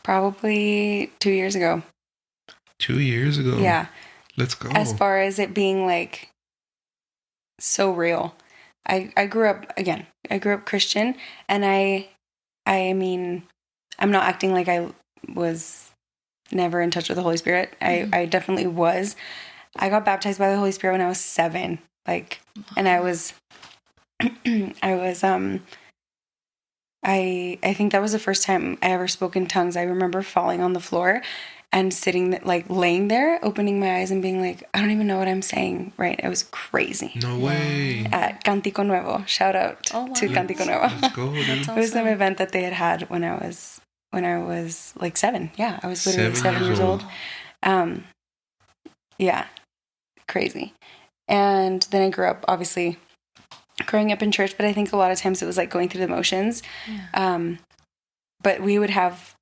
B: Probably 2 years ago.
A: 2 years ago?
B: Yeah.
A: Let's go.
B: As far as it being like so real. I grew up Christian, and I mean, I'm not acting like I was never in touch with the Holy Spirit. I definitely was. I got baptized by the Holy Spirit when I was 7. Like, and I think that was the first time I ever spoke in tongues. I remember falling on the floor and sitting, like laying there, opening my eyes and being like, I don't even know what I'm saying. Right. It was crazy.
A: No way.
B: At Cantico Nuevo. Shout out to Cantico Nuevo.
A: Let's go, dude.
B: It was some event that they had when I was like 7. Yeah. I was literally 7 years old. Yeah. Crazy. And then I grew up, obviously, growing up in church, but I think a lot of times it was like going through the motions. Yeah. But we would have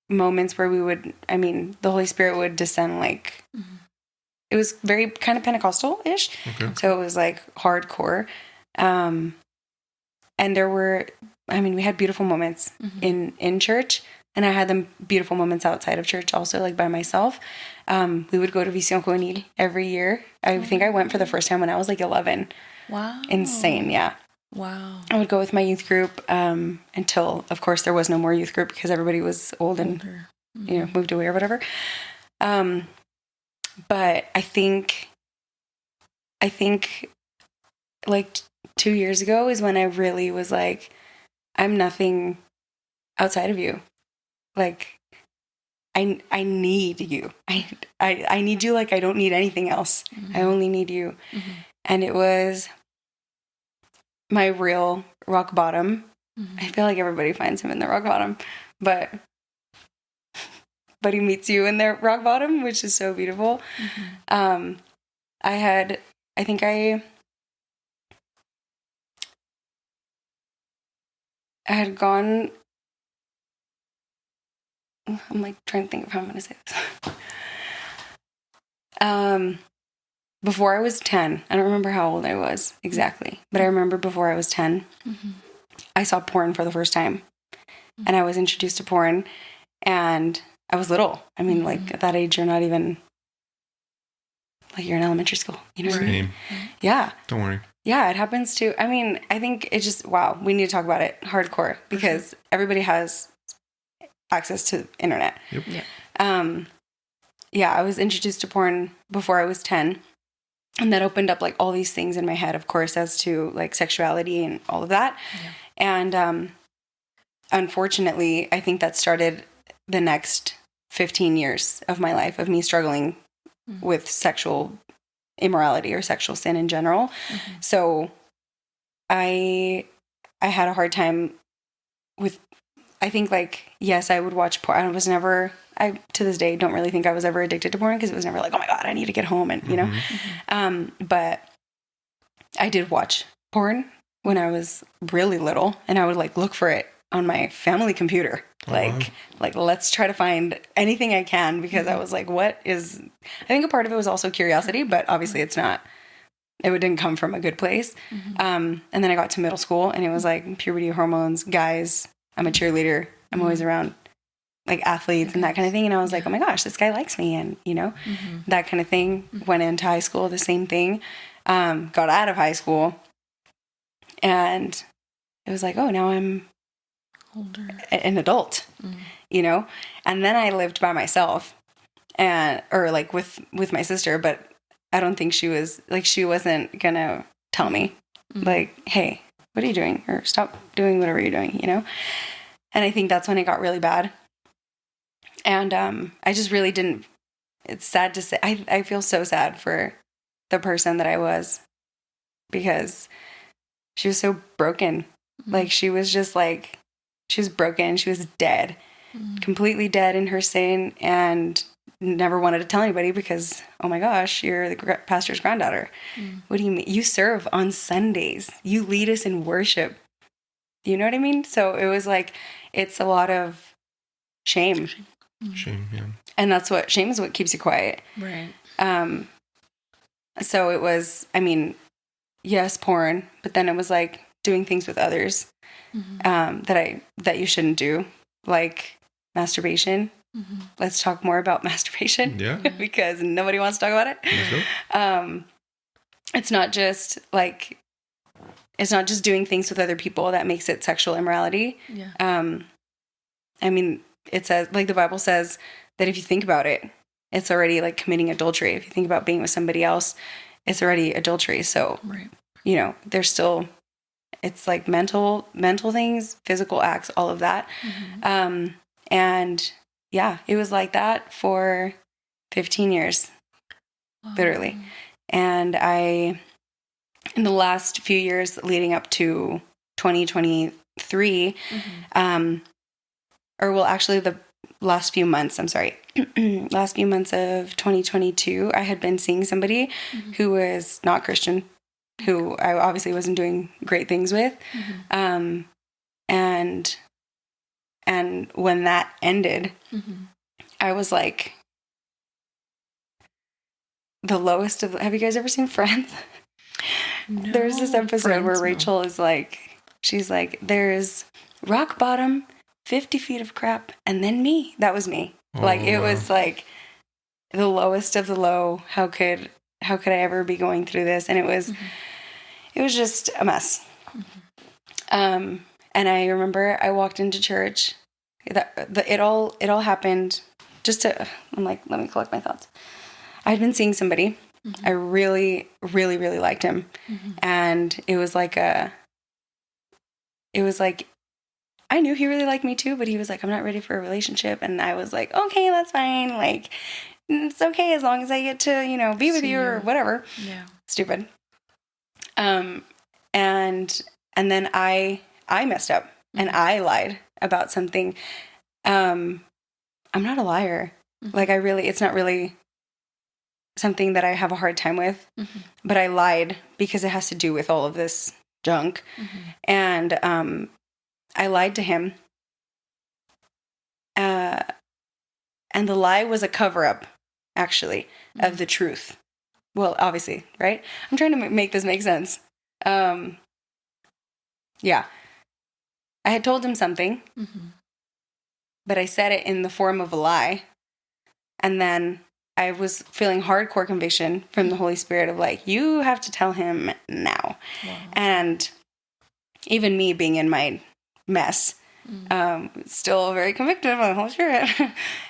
B: moments where the Holy Spirit would descend like, it was very kind of Pentecostal-ish.
A: Okay.
B: So it was like hardcore. And there were, we had beautiful moments in church, and I had them beautiful moments outside of church also, like by myself. We would go to Vision Juvenil every year. I think I went for the first time when I was like 11.
C: Wow.
B: Insane. Yeah.
C: Wow.
B: I would go with my youth group until, of course, there was no more youth group because everybody was old and moved away or whatever. But I think like 2 years ago is when I really was like, I'm nothing outside of you. Like, I need you. I need you like I don't need anything else. I only need you. And it was my real rock bottom. I feel like everybody finds him in the rock bottom, but he meets you in their rock bottom, which is so beautiful. I had gone, I'm like trying to think of how I'm going to say this. Before I was 10, I don't remember how old I was exactly, but I remember before I was 10, I saw porn for the first time, and I was introduced to porn, and I was little. Like at that age, you're not even, like, you're in elementary school, you know what I mean? Yeah.
A: Don't worry.
B: Yeah, it happens too. I think it's just, wow, we need to talk about it hardcore because everybody has access to internet.
A: Yep.
B: Yeah. I was introduced to porn before I was 10, and that opened up like all these things in my head, of course, as to like sexuality and all of that. And unfortunately, I think that started the next 15 years of my life of me struggling with sexual immorality or sexual sin in general. So I had a hard time with, I think, like, yes, I would watch porn. I to this day don't really think I was ever addicted to porn because it was never like, oh my God, I need to get home, and you know. But I did watch porn when I was really little, and I would like look for it on my family computer. Like let's try to find anything I can, because I was like, I think a part of it was also curiosity, but obviously it didn't come from a good place. And then I got to middle school, and it was like puberty, hormones, guys. I'm a cheerleader. I'm always around like athletes and that kind of thing. And I was like, oh my gosh, this guy likes me. And that kind of thing. Went into high school, the same thing. Got out of high school, and it was like, oh, now I'm
C: older,
B: an adult, and then I lived by myself or like with my sister, but I don't think she wasn't gonna tell me like, hey, what are you doing? Or stop doing whatever you're doing, And I think that's when it got really bad. And I just really didn't, it's sad to say, I feel so sad for the person that I was, because she was so broken. Like, she was just like, she was broken. She was dead, completely dead in her sin, and never wanted to tell anybody because, oh my gosh, you're the pastor's granddaughter. What do you mean? You serve on Sundays. You lead us in worship. You know what I mean? So it was like, it's a lot of shame.
A: Shame, yeah.
B: And shame is what keeps you quiet.
C: Right.
B: So it was, yes, porn, but then it was like doing things with others that you shouldn't do, like masturbation. Let's talk more about masturbation.
A: Yeah.
B: Because nobody wants to talk about it.
A: Let's go.
B: It's not just doing things with other people that makes it sexual immorality.
C: Yeah.
B: It says, like, the Bible says that if you think about it, it's already like committing adultery. If you think about being with somebody else, it's already adultery. So,
C: right.
B: There's still, it's like mental things, physical acts, all of that. And yeah, it was like that for 15 years, literally. And in the last few years leading up to 2023, actually the last few months of 2022, I had been seeing somebody who was not Christian, who I obviously wasn't doing great things with. And And when that ended, I was like the lowest of... Have you guys ever seen Friends?
C: No,
B: There's this episode
C: Friends,
B: where
C: no.
B: Rachel is like, she's like, there's rock bottom, 50 feet of crap, and then me. That was me. Like, it was like the lowest of the low. How could I ever be going through this? And it was just a mess. And I remember I walked into church. It all happened just to... I'm like, let me collect my thoughts. I'd been seeing somebody. I really, really, really liked him. And it was like I knew he really liked me too, but he was like, I'm not ready for a relationship. And I was like, okay, that's fine. Like, it's okay as long as I get to, you know, be with you or whatever.
C: Yeah.
B: Stupid. And then I messed up and I lied about something. I'm not a liar. Like, it's not really something that I have a hard time with, but I lied because it has to do with all of this junk. And I lied to him. And the lie was a cover-up, actually, of the truth. Well, obviously, right? I'm trying to make this make sense. Yeah. I had told him something, but I said it in the form of a lie. And then I was feeling hardcore conviction from the Holy Spirit of like, you have to tell him now. Wow. And even me being in my mess, still very convicted by the Holy Spirit.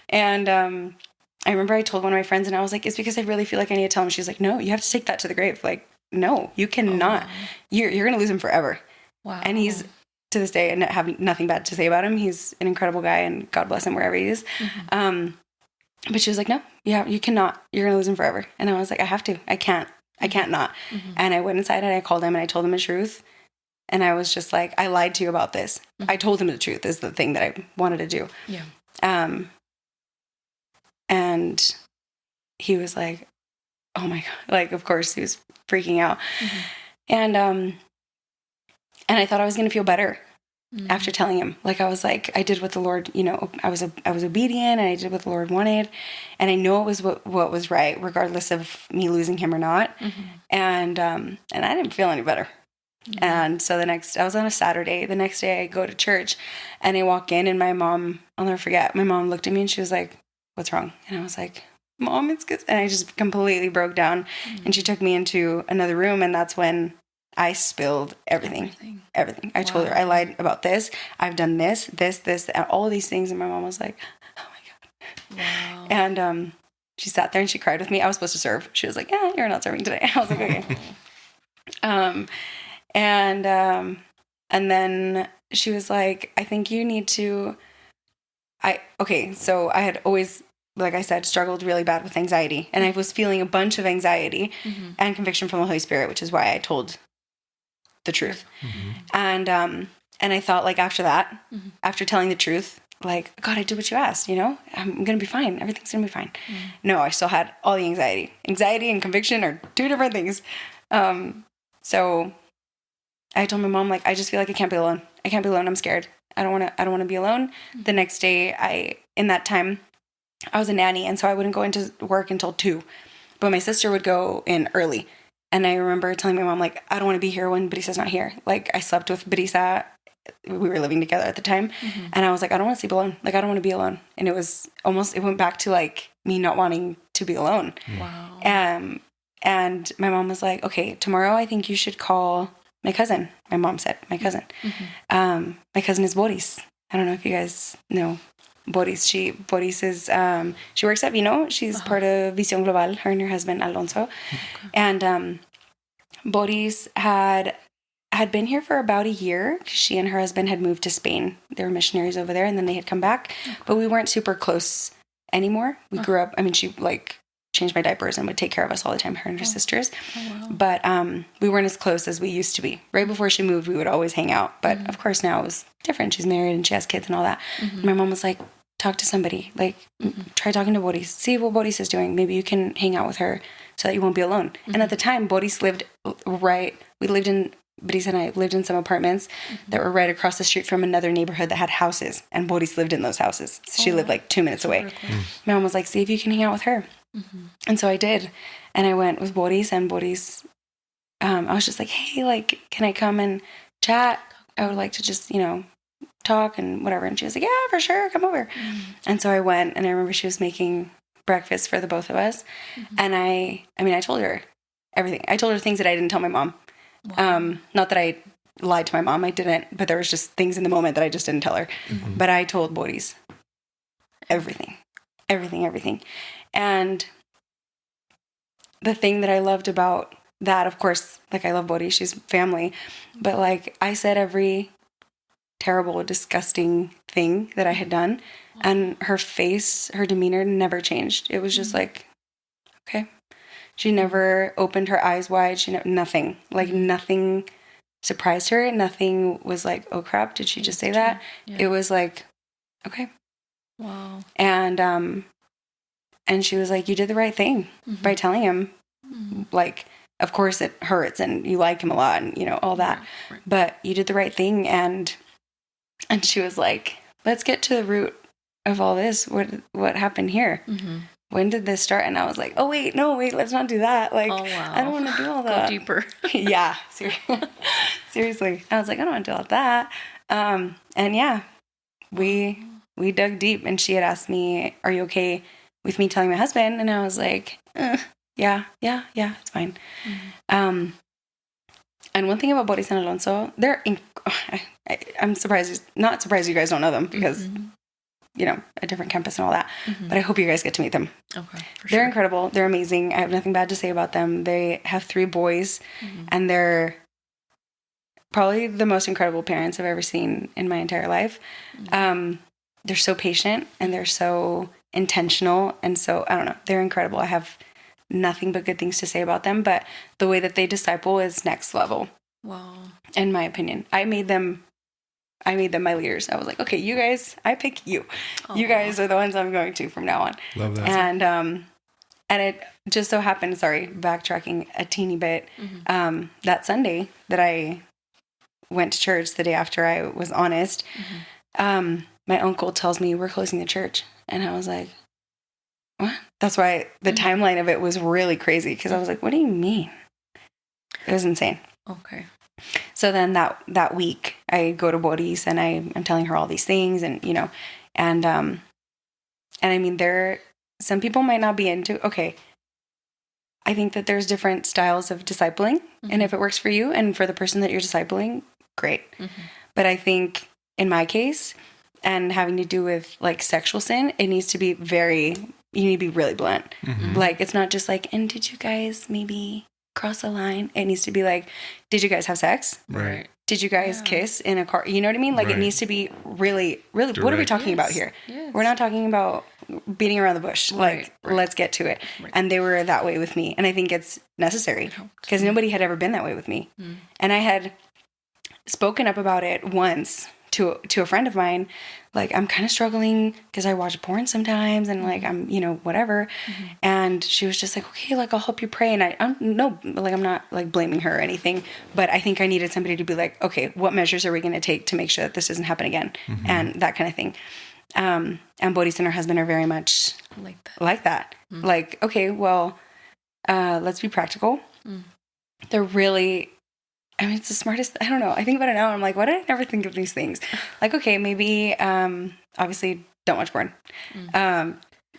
B: And I remember I told one of my friends and I was like, it's because I really feel like I need to tell him. She's like, no, you have to take that to the grave. Like, no, you cannot. Oh, wow. You're going to lose him forever. Wow. And he's, to this day, and I have nothing bad to say about him. He's an incredible guy and God bless him wherever he is. But she was like, no, you cannot. You're going to lose him forever. And I was like, I have to. I can't not. And I went inside and I called him and I told him the truth. And I was just like, I lied to you about this. I told him the truth is the thing that I wanted to do. Yeah. And he was like, oh my God. Like, of course, he was freaking out. And I thought I was going to feel better after telling him. Like, I was like, I did what the Lord, you know, I was obedient and I did what the Lord wanted. And I know it was what was right, regardless of me losing him or not. And I didn't feel any better. And so I was on a Saturday. The next day I go to church and I walk in and my mom, I'll never forget, my mom looked at me and she was like, what's wrong? And I was like, Mom, it's good. And I just completely broke down and she took me into another room. And that's when I spilled everything. I told her I lied about this. I've done this, and all of these things. And my mom was like, oh my God. Wow. And she sat there and she cried with me. I was supposed to serve. She was like, yeah, you're not serving today. I was like, okay. And then she was like, I think you need to, so I had always, like I said, struggled really bad with anxiety and I was feeling a bunch of anxiety and conviction from the Holy Spirit, which is why I told the truth. And I thought like after that, after telling the truth, like, God, I did what you asked, you know, I'm going to be fine. Everything's going to be fine. No, I still had all the anxiety. Anxiety and conviction are two different things. So I told my mom, like, I just feel like I can't be alone. I'm scared. I don't want to be alone. The next day in that time I was a nanny. And so I wouldn't go into work until 2, but my sister would go in early. And I remember telling my mom, like, I don't want to be here when Brisa's not here. Like, I slept with Brisa. We were living together at the time. And I was like, I don't want to sleep alone. Like, I don't want to be alone. And it went back to like me not wanting to be alone. Wow. And my mom was like, okay, tomorrow I think you should call my cousin. My mom said, my cousin. My cousin is Boris. I don't know if you guys know Boris. Boris is, she works at Vino. She's part of Visión Global, her and her husband, Alonso. Okay. And Boris had been here for about a year. She and her husband had moved to Spain. They were missionaries over there, and then they had come back. But we weren't super close anymore. We grew up, I mean, she like changed my diapers and would take care of us all the time, her and her sisters. Wow. But we weren't as close as we used to be. Right before she moved, we would always hang out. But of course now it was different. She's married and she has kids and all that. And my mom was like, talk to somebody. Like, try talking to Boris. See what Boris is doing. Maybe you can hang out with her so that you won't be alone. And at the time, Boris lived we lived in Boris and I lived in some apartments that were right across the street from another neighborhood that had houses, and Boris lived in those houses. So she lived like 2 minutes away. My mom was like, see if you can hang out with her. And so I did. And I went with Boris, and Boris, I was just like, hey, like, can I come and chat? I would like to just, you know, talk and whatever. And she was like, yeah, for sure, come over. And so I went, and I remember she was making breakfast for the both of us. And I told her everything. I told her things that I didn't tell my mom. Not that I lied to my mom, I didn't, but there was just things in the moment that I just didn't tell her. But I told Boris everything. And the thing that I loved about that, of course, like, I love Boris, she's family, but like, I said every terrible, disgusting thing that I had done, and her face, her demeanor never changed. It was just like, okay. She never opened her eyes wide. Nothing surprised her. Nothing was like, oh crap, did she just say that? Yeah. It was like, okay.
C: Wow.
B: And she was like, you did the right thing by telling him. Like, of course it hurts, and you like him a lot, and you know, all that, right. But you did the right thing. And she was like, let's get to the root of all this. What happened here? When did this start? And I was like, oh, wait, let's not do that. Like, oh, wow. I don't want to do all that.
C: Go deeper.
B: Yeah, seriously. I was like, I don't want to do all that. And yeah, we dug deep, and she had asked me, are you okay with me telling my husband? And I was like, yeah, it's fine. And one thing about Boris and Alonso, I'm not surprised you guys don't know them, because you know, a different campus and all that. But I hope you guys get to meet them. Okay, for sure. They're incredible. They're amazing. I have nothing bad to say about them. They have 3 boys, and they're probably the most incredible parents I've ever seen in my entire life. They're so patient, and they're so intentional, and so, I don't know, they're incredible. I have nothing but good things to say about them, but the way that they disciple is next level. Wow. In my opinion. I made them my leaders. I was like, okay, you guys, I pick you. Aww. You guys are the ones I'm going to from now on. Love that. And it just so happened, sorry, backtracking a teeny bit, that Sunday that I went to church, the day after I was honest, my uncle tells me, we're closing the church. And I was like, what? That's why the timeline of it was really crazy, because I was like, what do you mean? It was insane. Okay. So then that week I go to Boris, and I'm telling her all these things, and you know, and I mean, some people might not be into, okay, I think that there's different styles of discipling, and if it works for you and for the person that you're discipling, great. But I think in my case, and having to do with like sexual sin, it needs to be you need to be really blunt. Like, it's not just like, and did you guys maybe cross a line? It needs to be like, did you guys have sex? Right. Did you guys kiss in a car? You know what I mean? Like, it needs to be really, really, direct. What are we talking about here? Yes. We're not talking about beating around the bush. Like, let's get to it. Right. And they were that way with me. And I think it's necessary, because nobody had ever been that way with me. And I had spoken up about it once to a friend of mine, like, I'm kind of struggling because I watch porn sometimes, and like, I'm, you know, whatever. And she was just like, okay, like, I'll help you pray. And I'm not like blaming her or anything, but I think I needed somebody to be like, okay, what measures are we going to take to make sure that this doesn't happen again? And that kind of thing. And Boris and her husband are very much like that. Like, okay, well, let's be practical. They're really, I mean, it's the smartest. I don't know. I think about it now. I'm like, why did I never think of these things? Like, okay, maybe, obviously don't watch porn.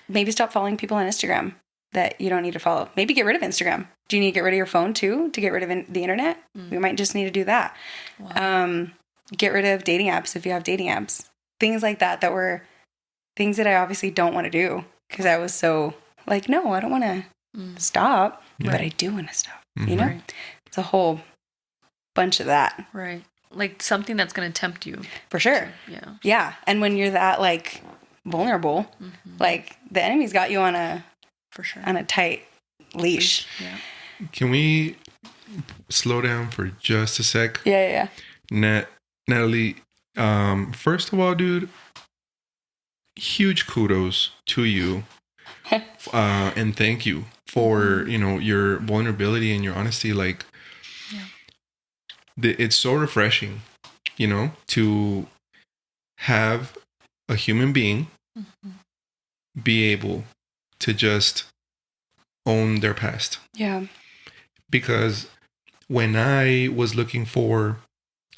B: Maybe stop following people on Instagram that you don't need to follow. Maybe get rid of Instagram. Do you need to get rid of your phone too, to get rid of the internet? We might just need to do that. Wow. Get rid of dating apps if you have dating apps. Things like that were things that I obviously don't want to do, because I was so like, no, I don't want to stop, but I do want to stop. You know? Right. It's a whole bunch of that.
C: Right. Like something that's going to tempt you.
B: For sure. Yeah. And when you're that like vulnerable, like the enemy's got you on a tight leash.
A: Yeah. Can we slow down for just a sec?
B: Yeah.
A: Nathalie, first of all, dude, huge kudos to you. And thank you for, you know, your vulnerability and your honesty. Like, it's so refreshing, to have a human being be able to just own their past.
B: Yeah.
A: Because when I was looking for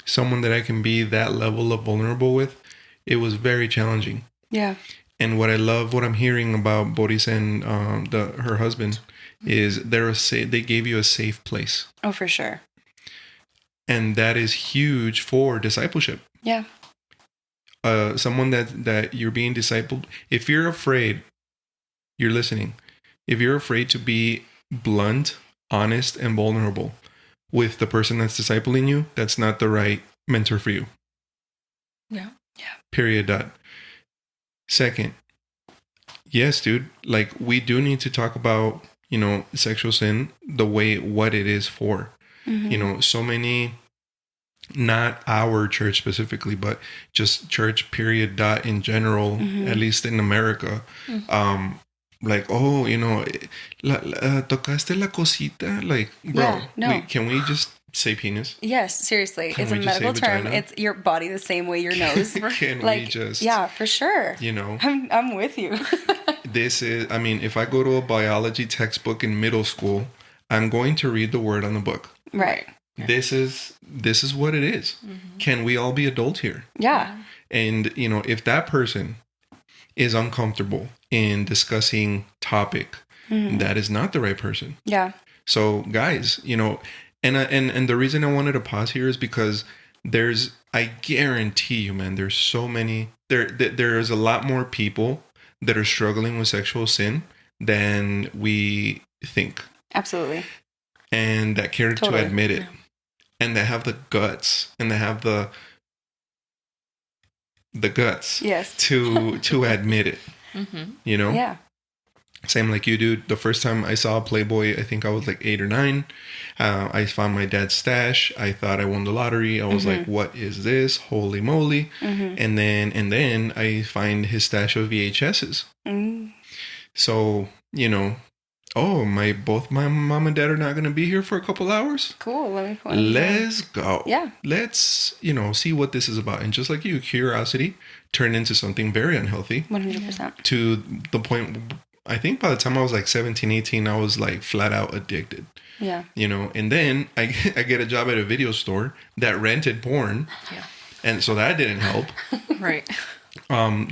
A: someone that I can be that level of vulnerable with, it was very challenging.
B: Yeah.
A: And what I'm hearing about Boris and her husband is they gave you a safe place.
B: Oh, for sure.
A: And that is huge for discipleship.
B: Yeah.
A: Someone that you're being discipled. If you're afraid, you're listening. If you're afraid to be blunt, honest, and vulnerable with the person that's discipling you, that's not the right mentor for you.
C: Yeah.
B: Yeah.
A: Period. Dot. Second, yes, dude, like we do need to talk about, sexual sin, what it is for. So many, not our church specifically, but just church period. Dot in general, at least in America. Like, oh, tocaste la cosita, like, bro,
B: Yeah, no.
A: can we just say penis?
B: Yes, seriously.
A: Can
B: it's a
A: we just say
B: medical term.
A: vagina?
B: It's your body the same way your nose.
A: Can
B: like,
A: we just,
B: yeah, for sure. I'm with you.
A: This is, if I go to a biology textbook in middle school, I'm going to read the word on the book.
B: Right.
A: This is what it is. Can we all be adult here?
B: Yeah.
A: And, if that person is uncomfortable in discussing topic, that is not the right person.
B: Yeah.
A: So guys, and the reason I wanted to pause here is because I guarantee you, man, there's so many, there's a lot more people that are struggling with sexual sin than we think.
B: Absolutely.
A: And that care
B: Totally.
A: to admit it.
C: Yeah.
A: And they have the guts and they have the guts
B: Yes.
A: to admit it.
B: Yeah.
A: Same like you, dude. The first time I saw Playboy, I think I was like 8 or 9. I found my dad's stash. I thought I won the lottery. I was like, what is this? Holy moly. And then I find his stash of VHSs. So, both my mom and dad are not going to be here for a couple hours.
B: Cool. Let me point.
A: Let's go.
B: Yeah.
A: Let's, see what this is about. And just like you, curiosity turned into something very unhealthy.
B: 100%.
A: To the point, I think by the time I was like 17, 18, I was like flat out addicted.
B: Yeah.
A: And then I get a job at a video store that rented porn.
C: Yeah.
A: And so that didn't help.
C: Right.
A: I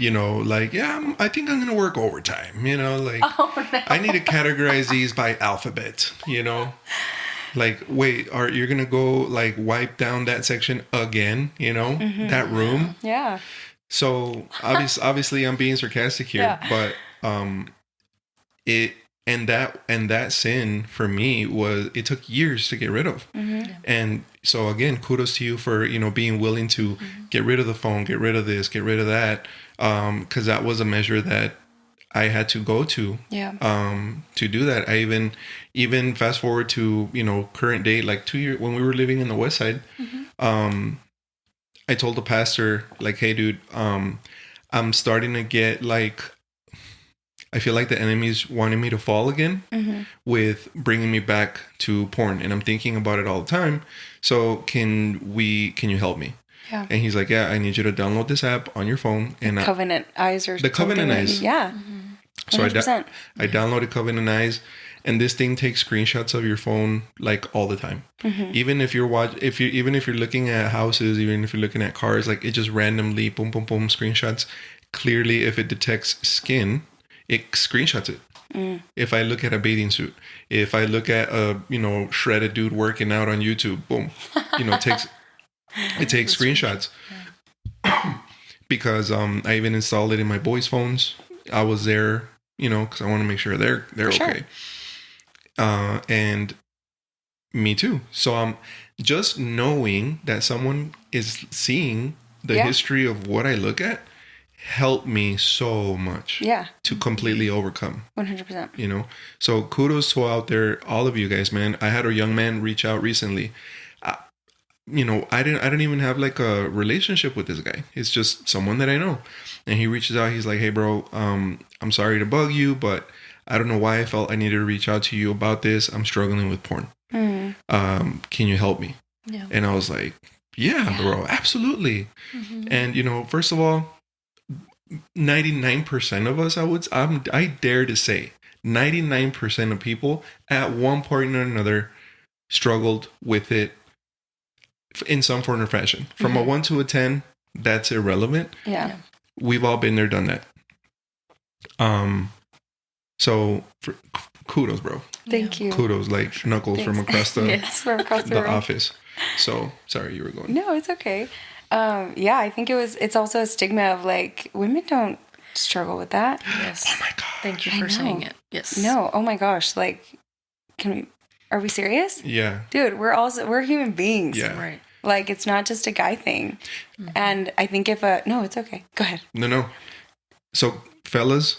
A: think I'm going to work overtime,
B: Oh, no.
A: I need to categorize these by alphabet, like, wait, you're going to go like wipe down that section again, that room.
B: Yeah.
A: So obviously I'm being sarcastic here,
B: Yeah.
A: but, that sin for me it took years to get rid of. And so again, kudos to you for, being willing to get rid of the phone, get rid of this, get rid of that. Cause that was a measure that I had to go to, to do that. I even fast forward to, current day, like 2 years when we were living in the West Side, I told the pastor, like, hey dude, I'm starting to get like, I feel like the enemy's wanting me to fall again with bringing me back to porn. And I'm thinking about it all the time. So can you help me?
B: Yeah.
A: And he's like, yeah, I need you to download this app on your phone. And
B: Covenant Eyes or
A: the Covenant
B: something.
A: Eyes.
B: Yeah.
A: So
B: 100%.
A: I downloaded Covenant Eyes, and this thing takes screenshots of your phone like all the time. Even if you're looking at houses, even if you're looking at cars, like it just randomly boom, boom, boom screenshots. Clearly, if it detects skin, it screenshots it. If I look at a bathing suit, if I look at a shredded dude working out on YouTube, boom, it takes screenshots. Because I even installed it in my boys' phones. I was there, because I want to make sure they're
B: Sure.
A: okay. And me too. So just knowing that someone is seeing the history of what I look at helped me so much.
B: Yeah.
A: To completely overcome.
B: 100%.
A: So kudos to out there, all of you guys, man. I had a young man reach out recently. I didn't even have like a relationship with this guy. It's just someone that I know. And he reaches out. He's like, hey, bro, I'm sorry to bug you, but I don't know why I felt I needed to reach out to you about this. I'm struggling with porn. Can you help me?
C: Yeah.
A: And I was like, yeah, bro, absolutely.
C: Mm-hmm.
A: And, first of all, 99% of us, I dare to say, 99% of people at one point or another struggled with it in some form or fashion. From a 1 to a 10, that's irrelevant.
B: Yeah.
A: We've all been there, done that. So kudos, bro.
B: Thank you.
A: Kudos, like Knuckles from across the
B: Yes, from across the room.
A: office. So sorry, you were going.
B: No, it's okay. Yeah, I think it's also a stigma of like women don't struggle with that.
C: Yes.
A: Oh my god.
C: Thank you
B: I
C: for
B: know.
C: saying it. Yes.
B: No, oh my gosh, like, are we serious?
A: Yeah.
B: Dude, we're human beings.
A: Yeah.
C: Right.
B: Like, it's not just a guy thing.
C: Mm-hmm.
B: And I think no, it's okay. Go ahead.
A: No. So fellas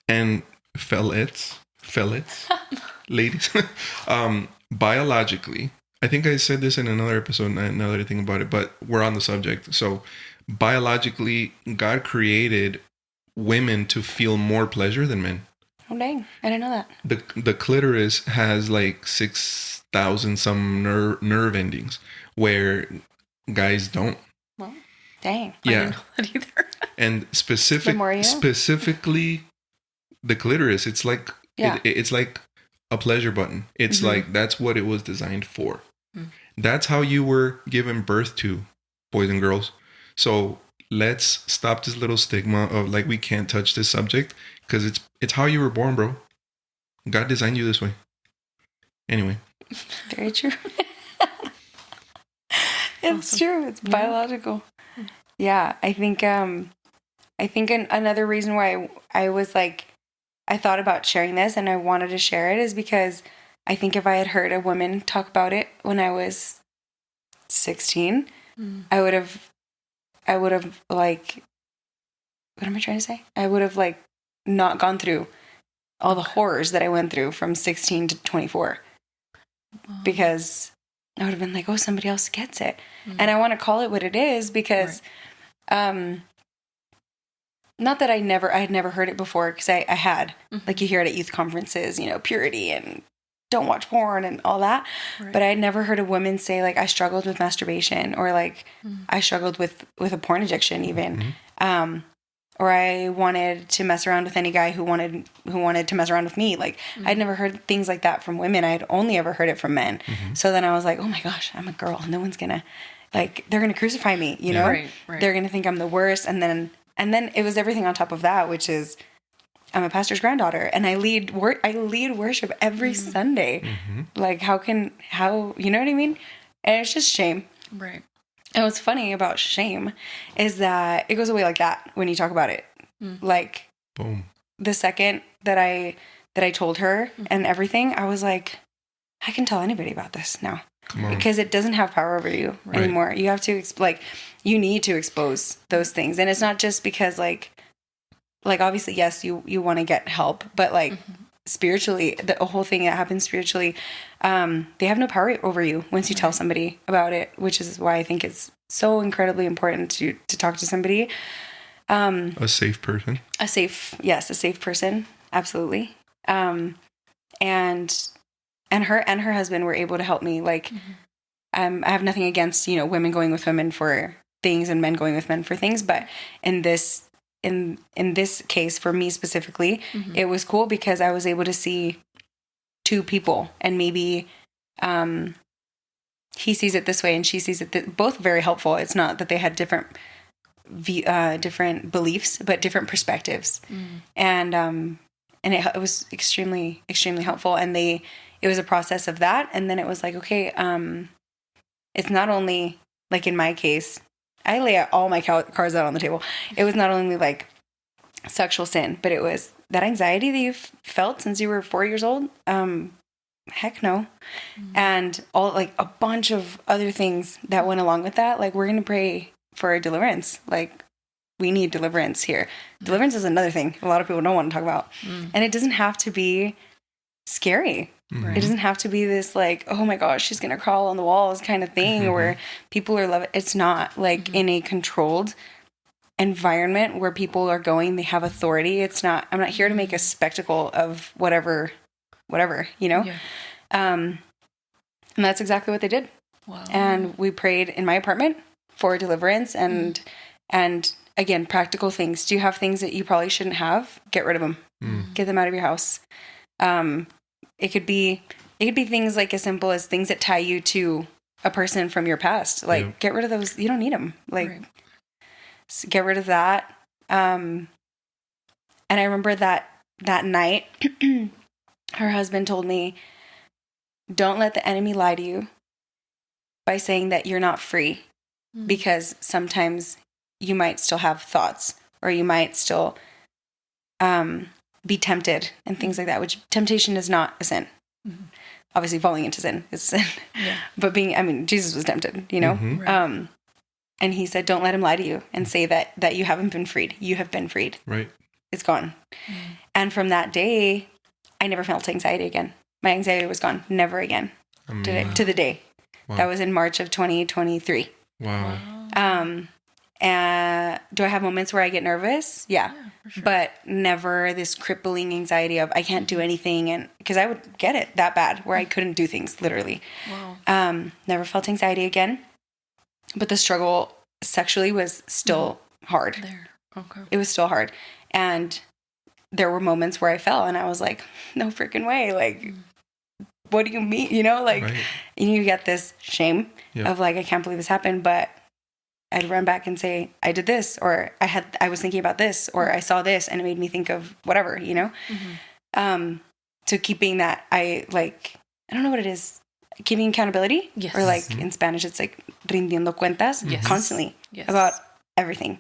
A: and fellets, ladies, biologically, I think I said this in another episode, now that I think about it, but we're on the subject. So biologically, God created women to feel more pleasure than men.
B: Oh, dang. I didn't know that.
A: The clitoris has like 6,000 some nerve endings where guys don't.
B: Well, dang.
C: I
A: Yeah.
C: didn't know that either.
A: And
B: The more you know.
A: specifically the clitoris, it's like
B: Yeah.
A: it's like a pleasure button. It's
B: Mhm.
A: like that's what it was designed for.
C: Mm.
A: That's how you were given birth to, boys and girls. So let's stop this little stigma of like we can't touch this subject because it's how you were born, bro. God designed you this way. Anyway,
B: Very true. It's
C: Awesome.
B: true. It's
C: Yeah.
B: biological. Yeah, I think another reason why I was like, I thought about sharing this and I wanted to share it is because I think if I had heard a woman talk about it when I was 16,
C: Mm.
B: I would have like, what am I trying to say? I would have like not gone through all the horrors that I went through from 16 to 24
C: Wow.
B: because I would have been like, oh, somebody else gets it.
C: Mm.
B: And I want to call it what it is because, not that I had never heard it before because I had,
C: Mhm.
B: like you hear it at youth conferences, purity and don't watch porn and all that.
C: Right.
B: But I had never heard a woman say like, I struggled with masturbation or like
C: Mm.
B: I struggled with a porn addiction even.
A: Mhm.
B: Or I wanted to mess around with any guy who wanted to mess around with me. Like I'd never heard things like that from women. I'd only ever heard it from men.
A: Mhm.
B: So then I was like, oh my gosh, I'm a girl. No one's gonna they're gonna crucify me, you know?
C: Right. Right.
B: They're gonna think I'm the worst. And then it was everything on top of that, which is I'm a pastor's granddaughter and I lead worship every Sunday.
A: Mhm.
B: Like how you know what I mean? And it's just shame.
C: Right.
B: And what's funny about shame is that it goes away like that when you talk about it.
C: Mm.
B: Like
A: Boom.
B: the second that I told her and everything, I was like, I can tell anybody about this now
A: Come on.
B: because it doesn't have power over you
C: Right.
B: anymore. You have to you need to expose those things, and it's not just because like obviously yes, you want to get help, but like spiritually, the whole thing that happens spiritually, they have no power over you once you tell somebody about it, which is why I think it's so incredibly important to talk to somebody.
A: A safe person.
B: A safe person. Absolutely. And her husband were able to help me. Like, I have nothing against, women going with women for things and men going with men for things. But in this case, for me specifically, it was cool because I was able to see two people and maybe, he sees it this way and she sees it, both very helpful. It's not that they had different beliefs, but different perspectives. And it was extremely, extremely helpful. And it was a process of that. And then it was like, okay, it's not only like in my case, I lay out all my cards out on the table. It was not only like sexual sin, but it was that anxiety that you've felt since you were 4 years old. Heck no. And all like a bunch of other things that went along with that. Like we're going to pray for deliverance. Like we need deliverance here. Deliverance is another thing a lot of people don't want to talk about. And it doesn't have to be scary.
A: Mhm.
B: It doesn't have to be this like, oh my gosh, she's going to crawl on the walls kind of thing where people are loving. It's not like in a controlled environment where people are going, they have authority. It's not, I'm not here to make a spectacle of whatever,
C: Yeah.
B: And that's exactly what they did.
C: Wow.
B: And we prayed in my apartment for deliverance and again, practical things. Do you have things that you probably shouldn't have? Get rid of them. Get them out of your house. It could be things like as simple as things that tie you to a person from your past. Like, get rid of those. You don't need them. Like, get rid of that. And I remember that night, her husband told me, don't let the enemy lie to you by saying that you're not free, because sometimes you might still have thoughts, or you might still be tempted and things like that, which temptation is not a sin. Obviously falling into sin is a sin, but Jesus was tempted, you know? And he said, don't let him lie to you and say that you haven't been freed. You have been freed.
A: Right.
B: It's gone. And from that day, I never felt anxiety again. My anxiety was gone. Never again. To the day. Wow. That was in March of 2023.
A: Wow.
B: And do I have moments where I get nervous? Yeah. For sure. But never this crippling anxiety of I can't do anything, and because I would get it that bad where I couldn't do things, literally. Wow. Never felt anxiety again. But the struggle sexually was still hard.
C: There. Okay.
B: It was still hard. And there were moments where I fell and I was like, no freaking way. Like, what do you mean? You know, like, and you get this shame of like, I can't believe this happened, but I'd run back and say, I did this, or I was thinking about this, or I saw this and it made me think of whatever, you know? So keeping that, I don't know what it is, keeping accountability, or like in Spanish, it's like rindiendo cuentas constantly about everything.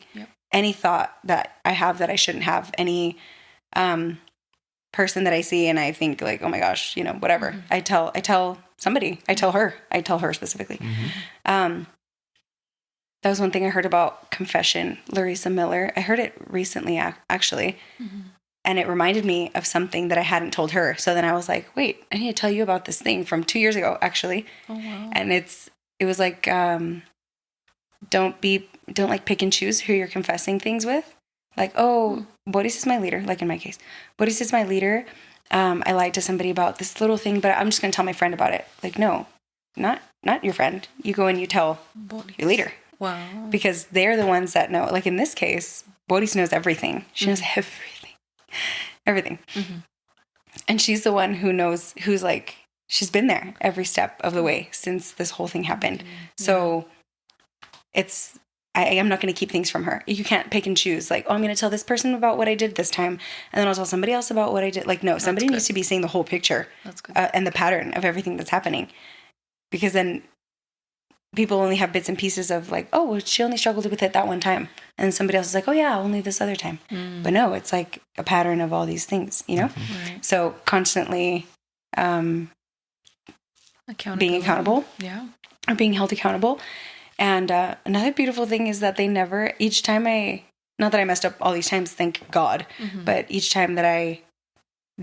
B: Any thought that I have that I shouldn't have, any person that I see and I think like, oh my gosh, you know, whatever. I tell somebody, I tell her specifically. That was one thing I heard about confession, Larissa Miller. I heard it recently, actually. And it reminded me of something that I hadn't told her. So then I was like, wait, I need to tell you about this thing from 2 years ago, actually. Oh, wow. And it was like, don't like pick and choose who you're confessing things with. Like, oh, Boris is my leader. Like in my case, Boris is my leader. I lied to somebody about this little thing, but I'm just going to tell my friend about it. Like, no, not your friend. You go and you tell your leader. Wow. Because they're the ones that know. Like in this case, Boris knows everything. She knows everything. And she's the one who's like, she's been there every step of the way since this whole thing happened. So I am not going to keep things from her. You can't pick and choose. Like, oh, I'm going to tell this person about what I did this time, and then I'll tell somebody else about what I did. Like, no, somebody needs to be seeing the whole picture. That's good. And the pattern of everything that's happening. Because then people only have bits and pieces of like, oh, well, she only struggled with it that one time. And somebody else is like, oh yeah, only this other time. But no, it's like a pattern of all these things, you know? Right. So constantly being accountable. Yeah. Or being held accountable. And another beautiful thing is that they never, each time not that I messed up all these times, thank God, but each time that I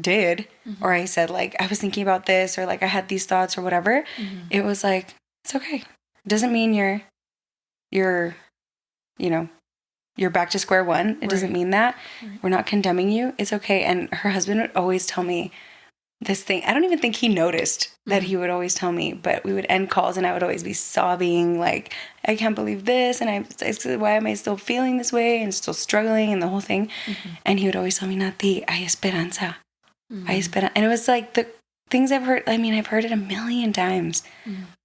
B: did, or I said like, I was thinking about this, or like I had these thoughts or whatever, it was like, it's okay. It doesn't mean you're back to square one. It doesn't mean that. We're not condemning you. It's okay. And her husband would always tell me this thing. I don't even think he noticed that he would always tell me, but we would end calls and I would always be sobbing like, I can't believe this. And why am I still feeling this way and still struggling and the whole thing. And he would always tell me, Nathalie, hay esperanza. Hay esperanza. And it was like the things I've heard. I mean, I've heard it a million times.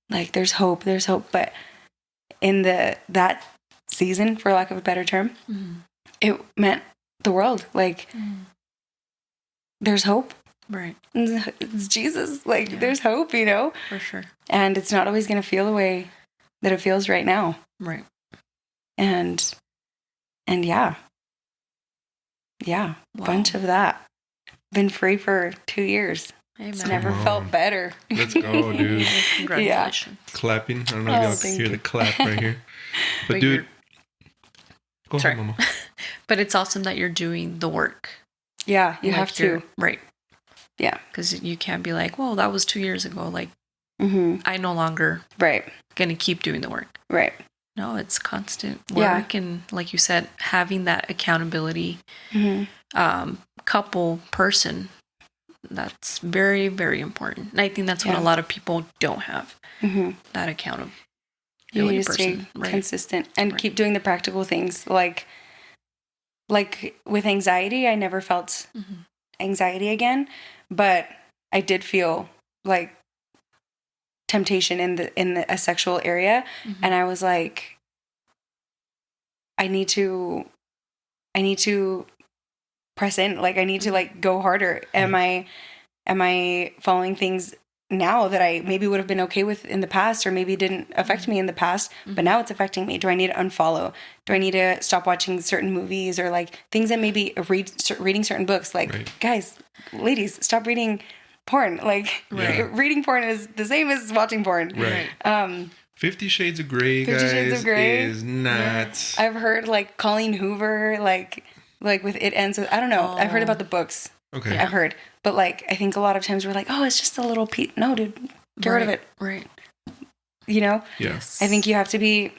B: Like there's hope. But in that season, for lack of a better term, it meant the world. Like there's hope. Right. It's Jesus. Like there's hope, you know? For sure. And it's not always going to feel the way that it feels right now. Right. And yeah. Yeah. Wow. Bunch of that. Been free for 2 years. Amen. It's never felt better.
A: Let's go, dude.
C: Congratulations.
A: Yeah. Clapping. I don't know if y'all can hear the clap right here. But dude, go ahead, Mama.
C: But it's awesome that you're doing the work.
B: Yeah, you have to.
C: Right. Yeah. Because you can't be like, well, that was 2 years ago. Like, I no longer going to keep doing the work. Right. No, it's constant work. Yeah. And like you said, having that accountability couple person That's very, very important. And I think that's what a lot of people don't have. That accountability
B: You need to
C: person.
B: stay consistent and keep doing the practical things. Like with anxiety, I never felt anxiety again, but I did feel like temptation in a sexual area, and I was like, I need to press in. Like, I need to like go harder. Am I following things now that I maybe would have been okay with in the past, or maybe didn't affect me in the past, but now it's affecting me? Do I need to unfollow? Do I need to stop watching certain movies, or like things that maybe reading certain books? Like, guys, ladies, stop reading porn. Like, reading porn is the same as watching porn.
A: Right. 50 Shades of Grey, guys, is not.
B: I've heard like Colleen Hoover, like with It Ends With, I don't know. I've heard about the books.
A: Okay.
B: I've heard. But like, I think a lot of times we're like, oh, it's just a little piece. No, dude, get rid of it.
C: Right.
B: You know?
C: Yes.
B: I think you have to be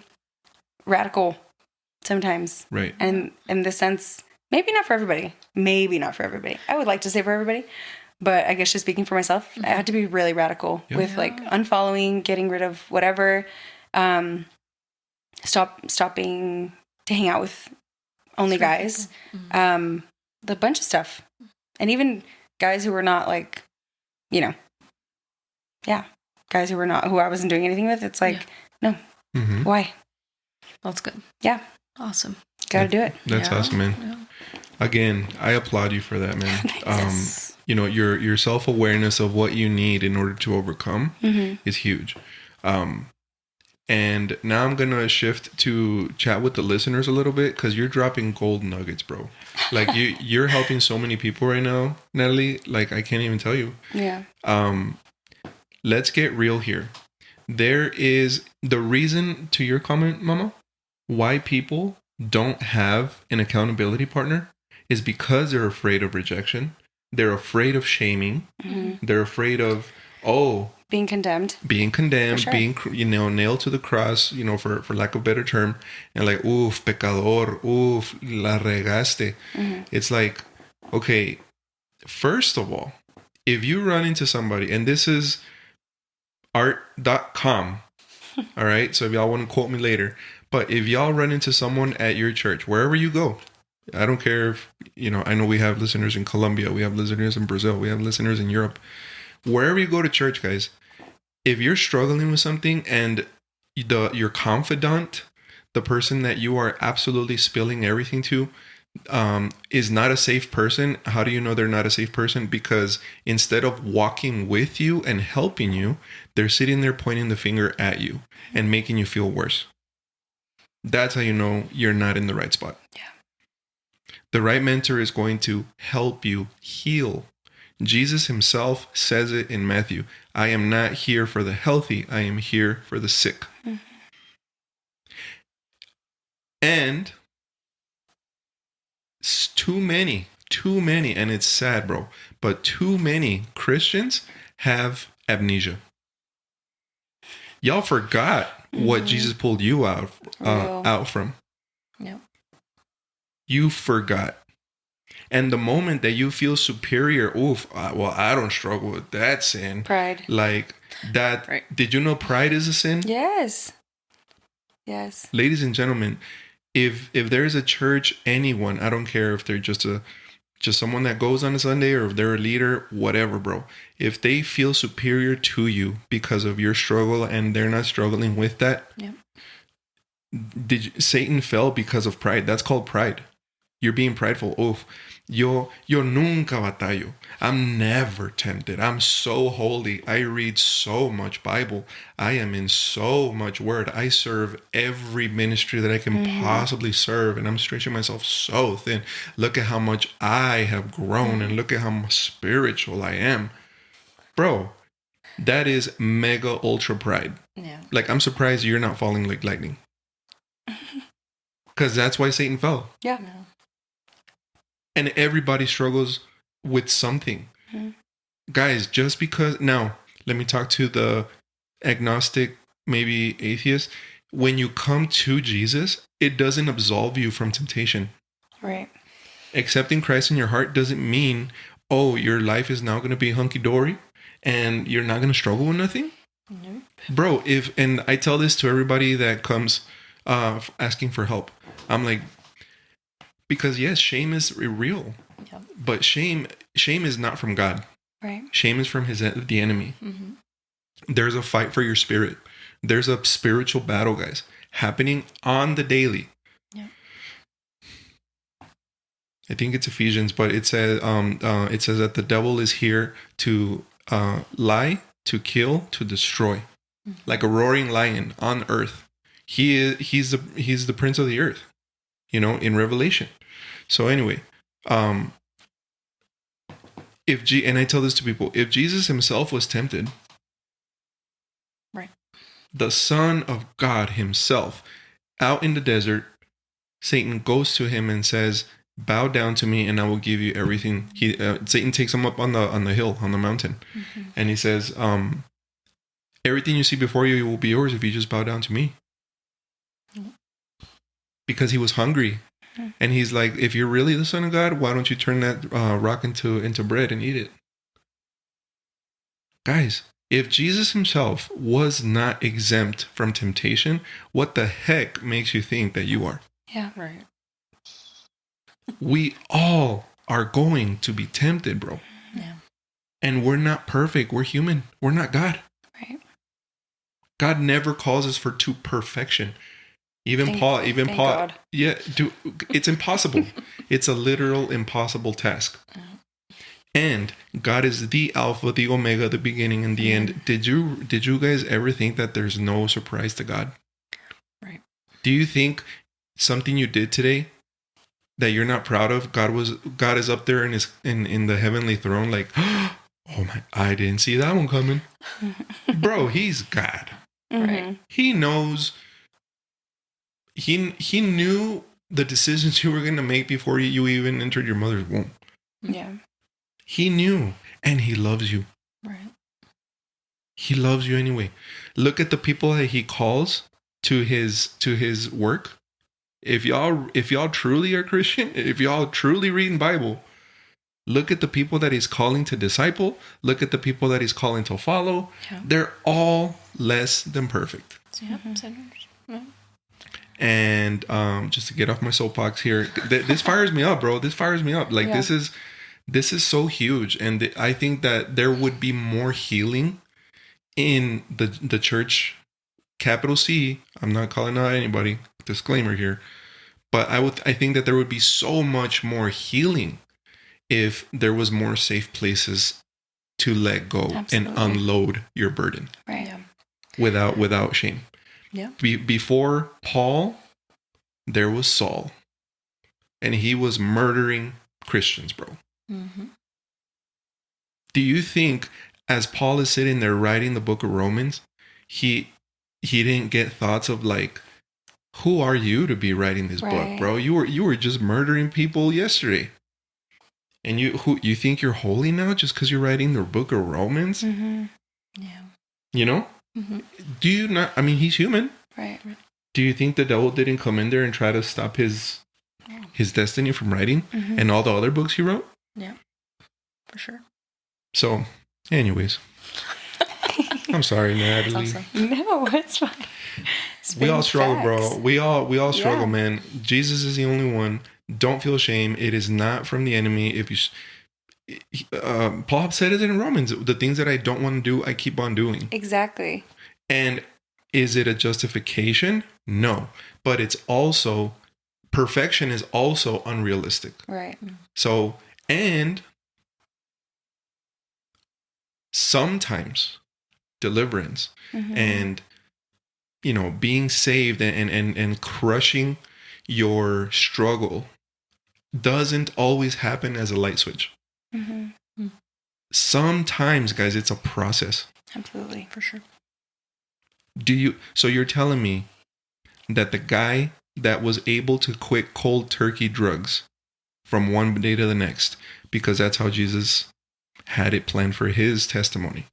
B: radical sometimes.
A: Right.
B: And in the sense, maybe not for everybody. Maybe not for everybody. I would like to say for everybody. But I guess just speaking for myself, I had to be really radical with like unfollowing, getting rid of whatever, stopping to hang out with only guys, the bunch of stuff. And even guys who were not like, you know, guys who I wasn't doing anything with. It's like, no, why?
C: That's good.
B: Yeah.
C: Awesome.
B: Gotta do it.
A: That's awesome, man. Yeah. Again, I applaud you for that, man. You know, your self-awareness of what you need in order to overcome is huge. And now I'm going to shift to chat with the listeners a little bit, because you're dropping gold nuggets, bro. Like, you're helping so many people right now, Nathalie. Like, I can't even tell you.
B: Yeah.
A: Let's get real here. There is the reason, to your comment, Mama, why people don't have an accountability partner is because they're afraid of rejection. They're afraid of shaming. They're afraid of, being condemned, sure. Being, nailed to the cross, for lack of a better term, and like, oof, pecador, oof, la regaste. It's like, okay, first of all, if you run into somebody, and this is art.com, all right, so if y'all want to quote me later, but if y'all run into someone at your church, wherever you go, I don't care if, I know we have listeners in Colombia, we have listeners in Brazil, we have listeners in Europe. Wherever you go to church, guys, if you're struggling with something and your confidant, the person that you are absolutely spilling everything to, is not a safe person, how do you know they're not a safe person? Because instead of walking with you and helping you, they're sitting there pointing the finger at you and making you feel worse. That's how you know you're not in the right spot.
B: Yeah.
A: The right mentor is going to help you heal. Jesus himself says it in Matthew. I am not here for the healthy. I am here for the sick. And too many, and it's sad, bro, but too many Christians have amnesia. Y'all forgot what Jesus pulled you out from.
B: Yep.
A: You forgot. And the moment that you feel superior, I don't struggle with that sin.
B: Pride.
A: Like that. Right. Did you know pride is a sin?
B: Yes.
A: Ladies and gentlemen, if there's a church, anyone, I don't care if they're just someone that goes on a Sunday or if they're a leader, whatever, bro. If they feel superior to you because of your struggle and they're not struggling with that, Satan fell because of pride. That's called pride. You're being prideful. Yo nunca batallo. I'm never tempted. I'm so holy. I read so much Bible. I am in so much word. I serve every ministry that I can possibly serve. And I'm stretching myself so thin. Look at how much I have grown and look at how spiritual I am. Bro, that is mega ultra pride.
B: Yeah.
A: Like, I'm surprised you're not falling like lightning. Because that's why Satan fell.
B: Yeah.
A: And everybody struggles with something. Guys, just because... Now, let me talk to the agnostic, maybe atheist. When you come to Jesus, it doesn't absolve you from temptation.
B: Right.
A: Accepting Christ in your heart doesn't mean, oh, your life is now going to be hunky-dory and you're not going to struggle with nothing?
C: Nope.
A: Bro, and I tell this to everybody that comes asking for help. I'm like, because yes, shame is real.
C: Yep.
A: But shame is not from God.
B: Right.
A: Shame is from the enemy.
C: Mm-hmm.
A: There's a fight for your spirit. There's a spiritual battle, guys, happening on the daily.
C: Yep.
A: I think it's Ephesians, but it says that the devil is here to lie, to kill, to destroy, like a roaring lion on earth. He's the prince of the earth, in Revelation. So anyway, and I tell this to people, if Jesus himself was tempted,
C: right,
A: the Son of God himself, out in the desert, Satan goes to him and says, bow down to me and I will give you everything. Satan takes him up on the hill, on the mountain. Mm-hmm. And he says, everything you see before you will be yours if you just bow down to me. Mm-hmm. Because he was hungry. Mm-hmm. And he's like, if you're really the Son of God, why don't you turn that rock into bread and eat it? Guys, if Jesus himself was not exempt from temptation, what the heck makes you think that you are?
B: Yeah, right.
A: We all are going to be tempted, bro.
C: Yeah.
A: And we're not perfect. We're human. We're not God.
B: Right.
A: God never calls us to perfection. Thank Paul.
B: God.
A: Yeah, it's impossible. It's a literal impossible task. And God is the Alpha, the Omega, the beginning and the end. Did you guys ever think that there's no surprise to God?
C: Right.
A: Do you think something you did today that you're not proud of, God is up there in the heavenly throne, like, oh my, I didn't see that one coming. Bro, he's God.
C: Right.
A: He knows. He knew the decisions you were going to make before you even entered your mother's womb.
B: Yeah.
A: He knew, and he loves you.
C: Right.
A: He loves you anyway. Look at the people that he calls to his work. If y'all truly are Christian, if y'all truly reading Bible, look at the people that he's calling to disciple. Look at the people that he's calling to follow. Yeah. They're all less than perfect.
C: Yeah. Mm-hmm. Yeah.
A: And just to get off my soapbox here, this fires me up, bro. This fires me up. Like, this is so huge, and I think that there would be more healing in the church, capital C. I'm not calling out anybody. Disclaimer here. But I think that there would be so much more healing if there was more safe places to let go. Absolutely. And unload your burden.
B: Right. Yeah.
A: Without shame.
C: Yeah.
A: Before Paul, there was Saul. And he was murdering Christians, bro.
C: Mm-hmm.
A: Do you think as Paul is sitting there writing the book of Romans, he didn't get thoughts of like, who are you to be writing this book, bro? You were just murdering people yesterday. And you think you're holy now just because you're writing the book of Romans?
B: Mm-hmm.
C: Yeah.
A: You know?
C: Mm-hmm.
A: Do you not? I mean, he's human.
B: Right.
A: Do you think the devil didn't come in there and try to stop his destiny from writing and all the other books he wrote?
C: Yeah. For sure.
A: So, anyways. I'm sorry, Nathalie.
B: Awesome. No, it's fine.
A: We all struggle, bro. We all struggle, man. Jesus is the only one. Don't feel shame. It is not from the enemy. If you, Paul said it in Romans. The things that I don't want to do, I keep on doing.
B: Exactly.
A: And is it a justification? No, but it's also perfection is also unrealistic.
B: Right.
A: So, and sometimes deliverance and being saved and crushing your struggle doesn't always happen as a light switch.
B: Mm-hmm.
A: Sometimes, guys, it's a process.
B: Absolutely, for sure.
A: So you're telling me that the guy that was able to quit cold turkey drugs from one day to the next, because that's how Jesus had it planned for his testimony,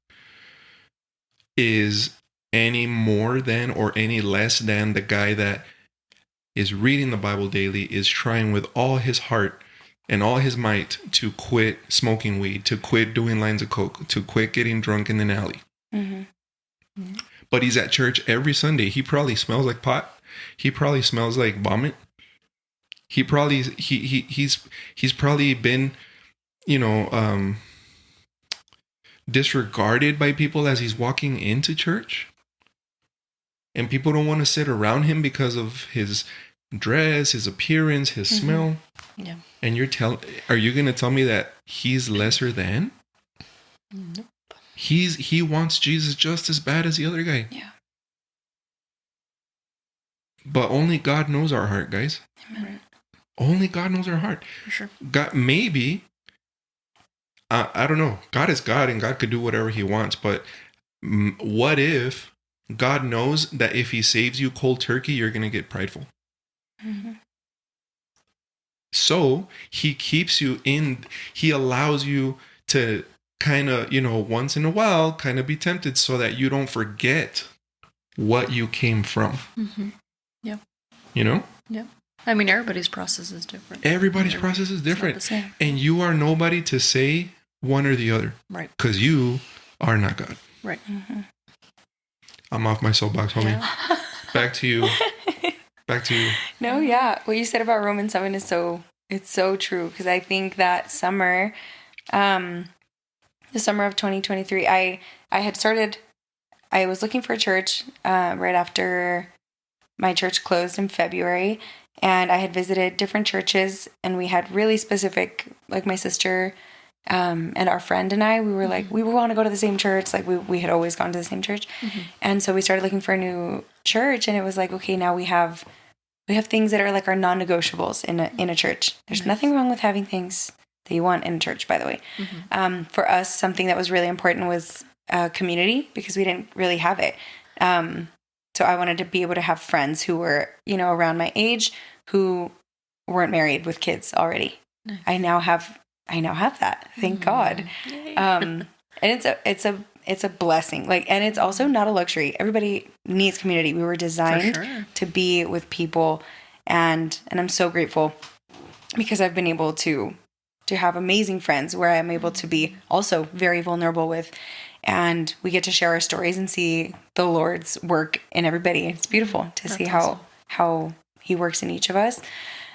A: is any more than or any less than the guy that is reading the Bible daily, is trying with all his heart and all his might to quit smoking weed, to quit doing lines of coke, to quit getting drunk in an alley.
B: Mm-hmm.
A: But he's at church every Sunday. He probably smells like pot. He probably smells like vomit. He probably he's probably been, disregarded by people as he's walking into church. And people don't want to sit around him because of his dress, his appearance, his smell.
C: Yeah.
A: And are you going to tell me that he's lesser than?
C: Nope.
A: He wants Jesus just as bad as the other guy.
B: Yeah.
A: But only God knows our heart, guys.
B: Amen.
A: Only God knows our heart.
C: For sure.
A: God, maybe, I don't know. God is God and God could do whatever he wants. But what if God knows that if he saves you cold turkey, you're going to get prideful?
B: Mm-hmm.
A: So he keeps you he allows you to kind of, once in a while, kind of be tempted so that you don't forget what you came from.
C: Mm-hmm. Yeah.
A: Yeah.
C: I mean, everybody's process is different.
A: Everybody's process is different.
C: It's not the same.
A: And you are nobody to say one or the other.
C: Right.
A: Because you are not God.
C: Right.
B: Mm-hmm.
A: I'm off my soapbox, homie.
C: Yeah.
A: Back to you. Back to you.
B: No, yeah. What you said about Romans 7 is it's so true. Because I think that summer, the summer of 2023, I was looking for a church right after my church closed in February. And I had visited different churches, and we had really specific, like my sister and our friend and I, we were like, we want to go to the same church. Like we had always gone to the same church. Mm-hmm. And so we started looking for a new church, and it was like, okay, now we have things that are like our non-negotiables in a church. There's nothing wrong with having things that you want in a church, by the way. Mm-hmm. For us, something that was really important was community, because we didn't really have it. So I wanted to be able to have friends who were, around my age, who weren't married with kids already. Nice. I now have that. Thank God. And it's a blessing. Like, and it's also not a luxury. Everybody needs community. We were designed to be with people, and I'm so grateful because I've been able to have amazing friends where I'm able to be also very vulnerable with, and we get to share our stories and see the Lord's work in everybody. It's beautiful to see how he works in each of us.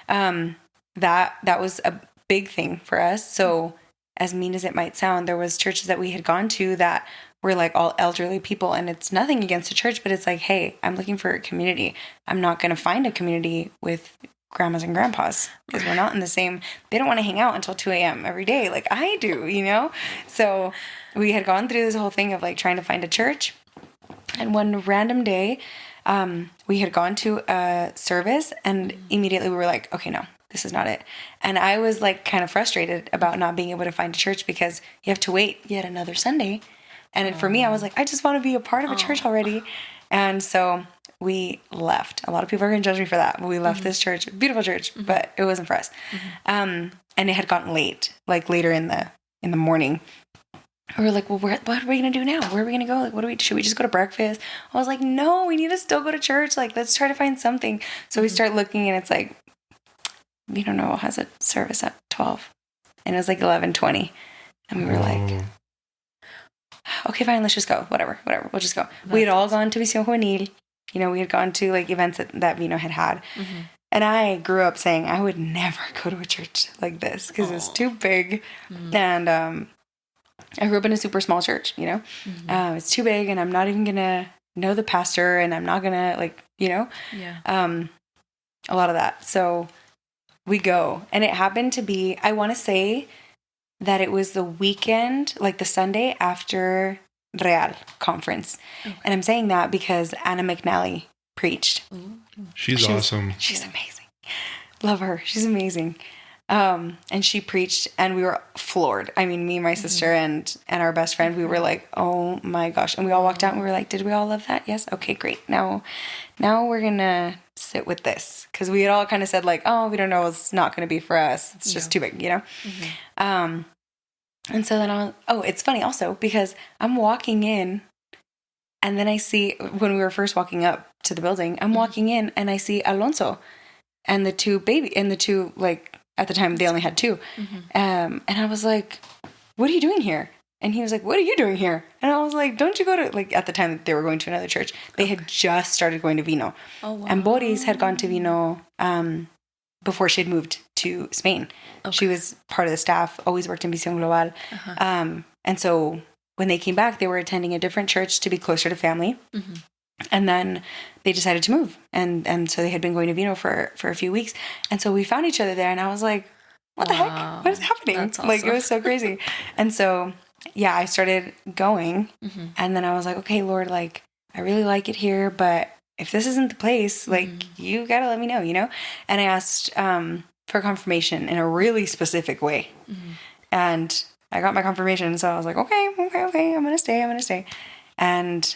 B: That was a big thing for us. So as mean as it might sound, there was churches that we had gone to that were like all elderly people, and it's nothing against the church, but it's like, hey, I'm looking for a community. I'm not going to find a community with grandmas and grandpas because we're not in the same, they don't want to hang out until 2 a.m. every day like I do, So we had gone through this whole thing of like trying to find a church. And one random day, we had gone to a service, and immediately we were like, okay, no, this is not it. And I was like kind of frustrated about not being able to find a church because you have to wait yet another Sunday. And for me, I was like, I just want to be a part of a church already. And so we left. A lot of people are going to judge me for that. But we left this church, beautiful church, but it wasn't for us. And it had gotten late, like later in the morning. We were like, well, what are we going to do now? Where are we going to go? Like, should we just go to breakfast? I was like, no, we need to still go to church. Like, let's try to find something. So we start looking, and it's like, we don't know, has a service at 12. And it was like 11:20. And we were like, okay, fine, let's just go. Whatever, we'll just go. We had all gone to Visión Juvenil. We had gone to like events that Vino had. Mm-hmm. And I grew up saying I would never go to a church like this because it's too big. Mm-hmm. And I grew up in a super small church, it's too big, and I'm not even going to know the pastor, and I'm not going to a lot of that. So we go, and it happened to be, I want to say that it was the weekend, like the Sunday after Real conference. Okay. And I'm saying that because Anna McNally preached.
A: She's awesome.
B: She's amazing. Love her. She's amazing. And she preached, and we were floored. I mean, me, my sister, and our best friend, we were like, oh my gosh. And we all walked out, and we were like, did we all love that? Yes. Okay, great. Now we're going to sit with this. Because we had all kind of said like, oh, we don't know. It's not going to be for us. It's just too big, Mm-hmm. And so then it's funny also because I'm walking in, and then I see, when we were first walking up to the building, I'm walking in, and I see Alonso and the two like At the time, they only had 2. And I was like, what are you doing here? And he was like, what are you doing here? And I was like, don't you go to, like, at the time they were going to another church. They had just started going to Vino.
C: Oh, wow.
B: And Boris had gone to Vino before she had moved to Spain.
C: Okay.
B: She was part of the staff, always worked in Visión Global. And so when they came back, they were attending a different church to be closer to family. And then they decided to move. And so they had been going to Vino for a few weeks. And so we found each other there. And I was like, what the heck? What is happening?
C: That's
B: Like, it
C: awesome.
B: was so crazy. And so, yeah, I started going. And then I was like, okay, Lord, like, I really like it here. But if this isn't the place, like, you got to let me know, you know? And I asked for confirmation in a really specific way. And I got my confirmation. So I was like, okay, I'm going to stay. And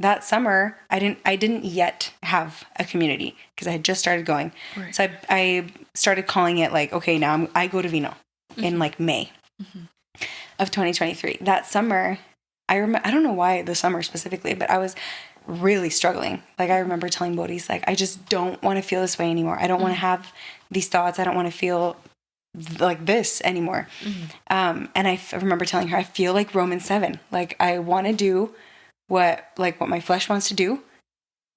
B: that summer, I didn't yet have a community because I had just started going.
C: Right.
B: So I started calling it like, okay, now I go to Vino in like May of 2023. That summer, I don't know why the summer specifically, but I was really struggling. Like, I remember telling Boris, like, I just don't want to feel this way anymore. I don't want to have these thoughts. I don't want to feel like this anymore. And I remember telling her, I feel like Romans 7. Like, I want to do what my flesh wants to do,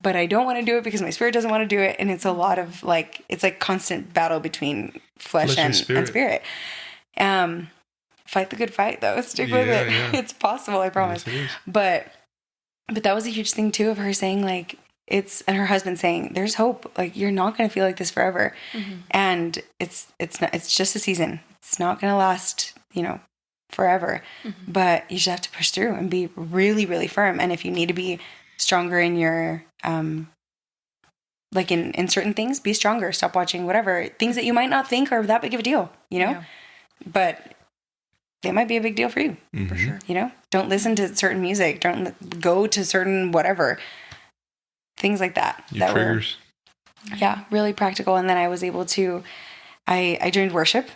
B: but I don't want to do it because my spirit doesn't want to do it. And it's a lot of like, it's like constant battle between flesh and spirit. Fight the good fight though. Stick with it. Yeah. It's possible, I promise.
A: Yes, it is.
B: But that was a huge thing too, of her saying like, and her husband saying, there's hope. Like, you're not going to feel like this forever. And it's just a season. It's not going to last, forever, but you just have to push through and be really, really firm. And if you need to be stronger in your, like in certain things, be stronger, stop watching whatever things that you might not think are that big of a deal, but they might be a big deal for you,
C: for sure.
B: Don't listen to certain music. Don't go to certain whatever things like that.
A: Your triggers.
B: Really practical. And then I was able to, I joined worship.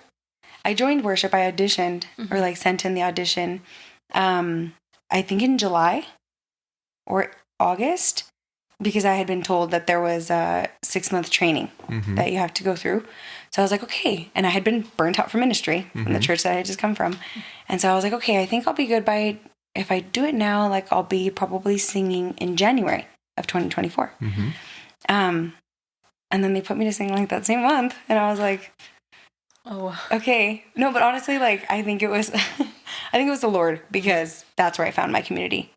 B: I auditioned or like sent in the audition, I think in July or August, because I had been told that there was a 6-month training that you have to go through. So I was like, okay. And I had been burnt out from ministry from the church that I had just come from. And so I was like, okay, I think I'll be good if I do it now, like I'll be probably singing in January of 2024. And then they put me to sing like that same month. And I was like,
C: oh,
B: okay. No, but honestly, like, I think it was the Lord, because that's where I found my community.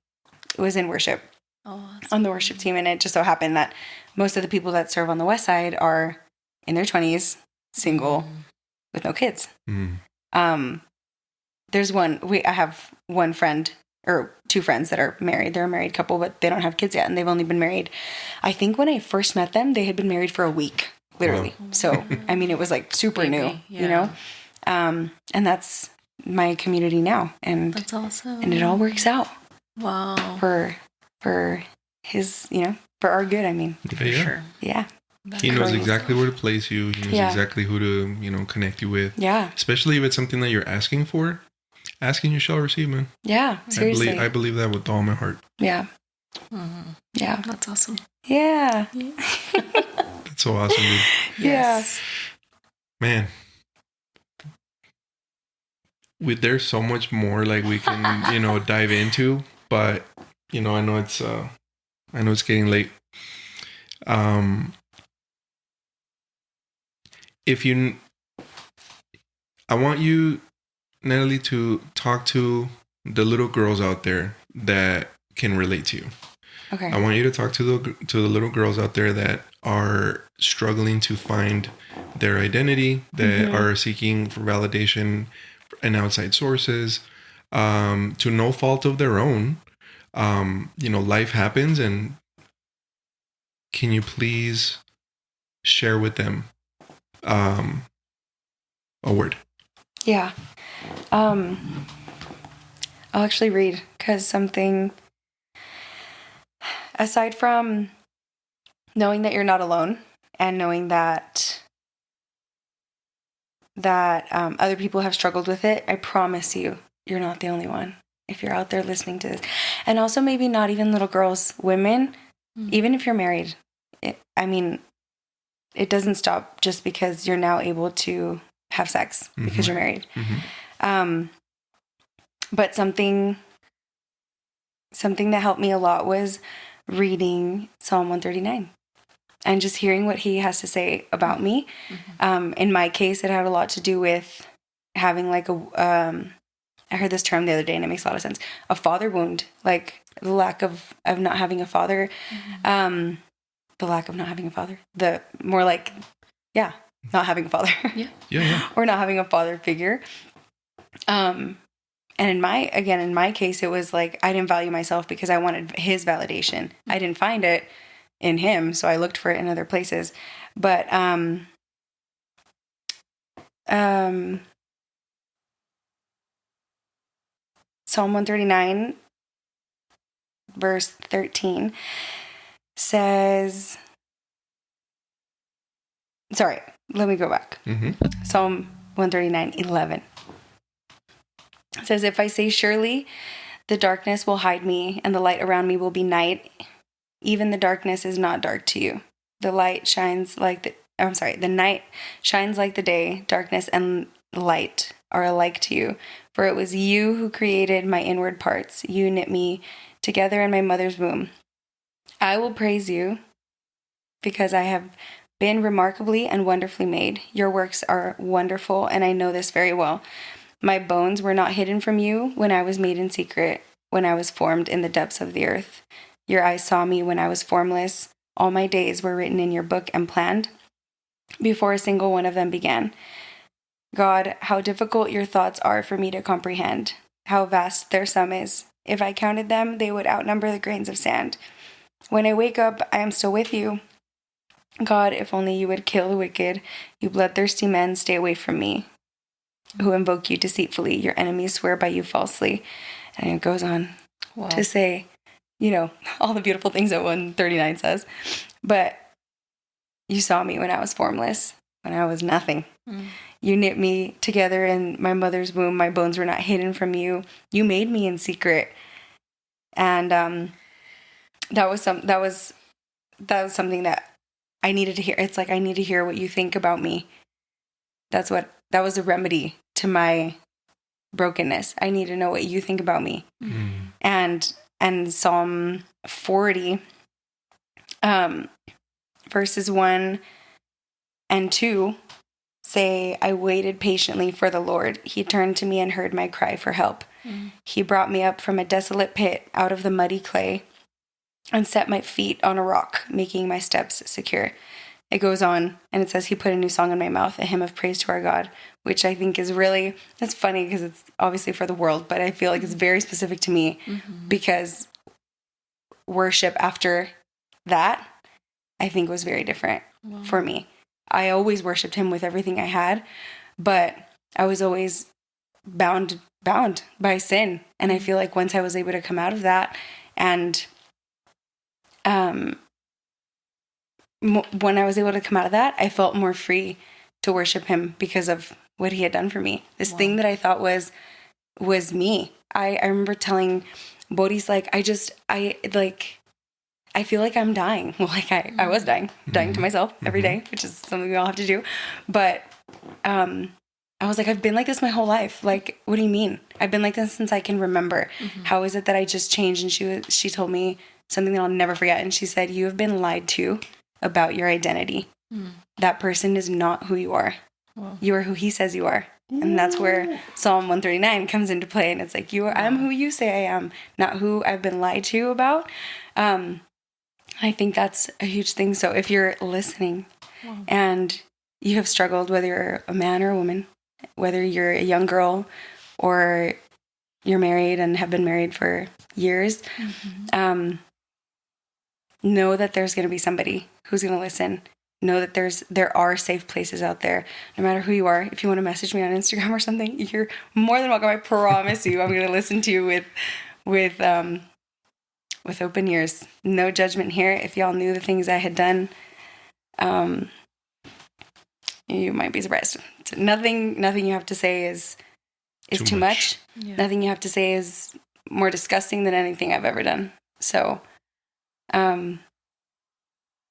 B: It was in worship, on the worship team. And it just so happened that most of the people that serve on the West Side are in their 20s, single, with no kids. There's I have one friend or 2 friends that are married. They're a married couple, but they don't have kids yet. And they've only been married. I think when I first met them, they had been married for a week. Literally.
A: Wow.
B: So, I mean, it was like super new, and that's my community now. And
C: that's awesome.
B: And it all works out.
C: Wow.
B: For his, for our good, I mean.
C: For sure.
B: Yeah.
A: He knows exactly where to place you. He knows exactly who to, connect you with.
B: Yeah.
A: Especially if it's something that you're asking for. Asking you shall receive, man.
B: Yeah. Seriously.
A: I believe that with all my heart.
B: Yeah. Yeah.
C: That's awesome.
B: Yeah.
A: That's so awesome, dude.
B: Yes.
A: Man. There's so much more like we can, dive into, but I know it's getting late. I want you, Nathalie, to talk to the little girls out there that can relate to you.
B: Okay.
A: I want you to talk to the little girls out there that are struggling to find their identity, that are seeking for validation and outside sources, to no fault of their own. Life happens, and can you please share with them a word?
B: Yeah. I'll actually read, because something, aside from knowing that you're not alone and knowing that other people have struggled with it, I promise you're not the only one. If you're out there listening to this, and also maybe not even little girls, women, even if you're married, it doesn't stop just because you're now able to have sex because you're married. But something that helped me a lot was reading Psalm 139 and just hearing what he has to say about me. In my case, it had a lot to do with having like I heard this term the other day and it makes a lot of sense. A father wound, like the lack of not having a father. The lack of not having a father. The more like, not having a father. Or not having a father figure. And in my case, it was like I didn't value myself because I wanted his validation. I didn't find it in him, so I looked for it in other places. But Psalm 139, verse 13 says, sorry, let me go back. Psalm 139:11 says, if I say surely the darkness will hide me and the light around me will be night, even the darkness is not dark to you. The night shines like the day, darkness and light are alike to you. For it was you who created my inward parts. You knit me together in my mother's womb. I will praise you because I have been remarkably and wonderfully made. Your works are wonderful, and I know this very well. My bones were not hidden from you when I was made in secret, when I was formed in the depths of the earth. Your eyes saw me when I was formless. All my days were written in your book and planned before a single one of them began. God, how difficult your thoughts are for me to comprehend. How vast their sum is. If I counted them, they would outnumber the grains of sand. When I wake up, I am still with you. God, if only you would kill the wicked, you bloodthirsty men, stay away from me, who invoke you deceitfully. Your enemies swear by you falsely. And it goes on to say, all the beautiful things that 139 says. But you saw me when I was formless, when I was nothing. You knit me together in my mother's womb. My bones were not hidden from you. You made me in secret. And that was something that I needed to hear. It's like, I need to hear what you think about me. That was a remedy to my brokenness. I need to know what you think about me. And Psalm 40, verses 1 and 2 say, I waited patiently for the Lord. He turned to me and heard my cry for help. He brought me up from a desolate pit out of the muddy clay and set my feet on a rock, making my steps secure. It goes on and it says, he put a new song in my mouth, a hymn of praise to our God, which I think is really, it's funny because it's obviously for the world, but I feel like it's very specific to me because worship after that, I think was very different for me. I always worshiped him with everything I had, but I was always bound by sin. And I feel like once I was able to come out of that and when I was able to come out of that, I felt more free to worship him because of what he had done for me. This thing that I thought was me. I remember telling Bodhi's like, I feel like I'm dying. Well, like I was dying to myself every day, which is something we all have to do. But I was like, I've been like this my whole life. Like, what do you mean? I've been like this since I can remember. How is it that I just changed? And she told me something that I'll never forget. And she said, you have been lied to about your identity. That person is not who you are. You are who he says you are. And that's where Psalm 139 comes into play. And it's like, I'm who you say I am, not who I've been lied to about. I think that's a huge thing. So if you're listening and you have struggled, whether you're a man or a woman, whether you're a young girl or you're married and have been married for years, know that there's going to be somebody who's going to listen. Know that there are safe places out there, no matter who you are. If you want to message me on Instagram or something, you're more than welcome. I promise you, I'm going to listen to you with open ears. No judgment here. If y'all knew the things I had done, you might be surprised. Nothing you have to say is too much. Yeah. Nothing you have to say is more disgusting than anything I've ever done. So,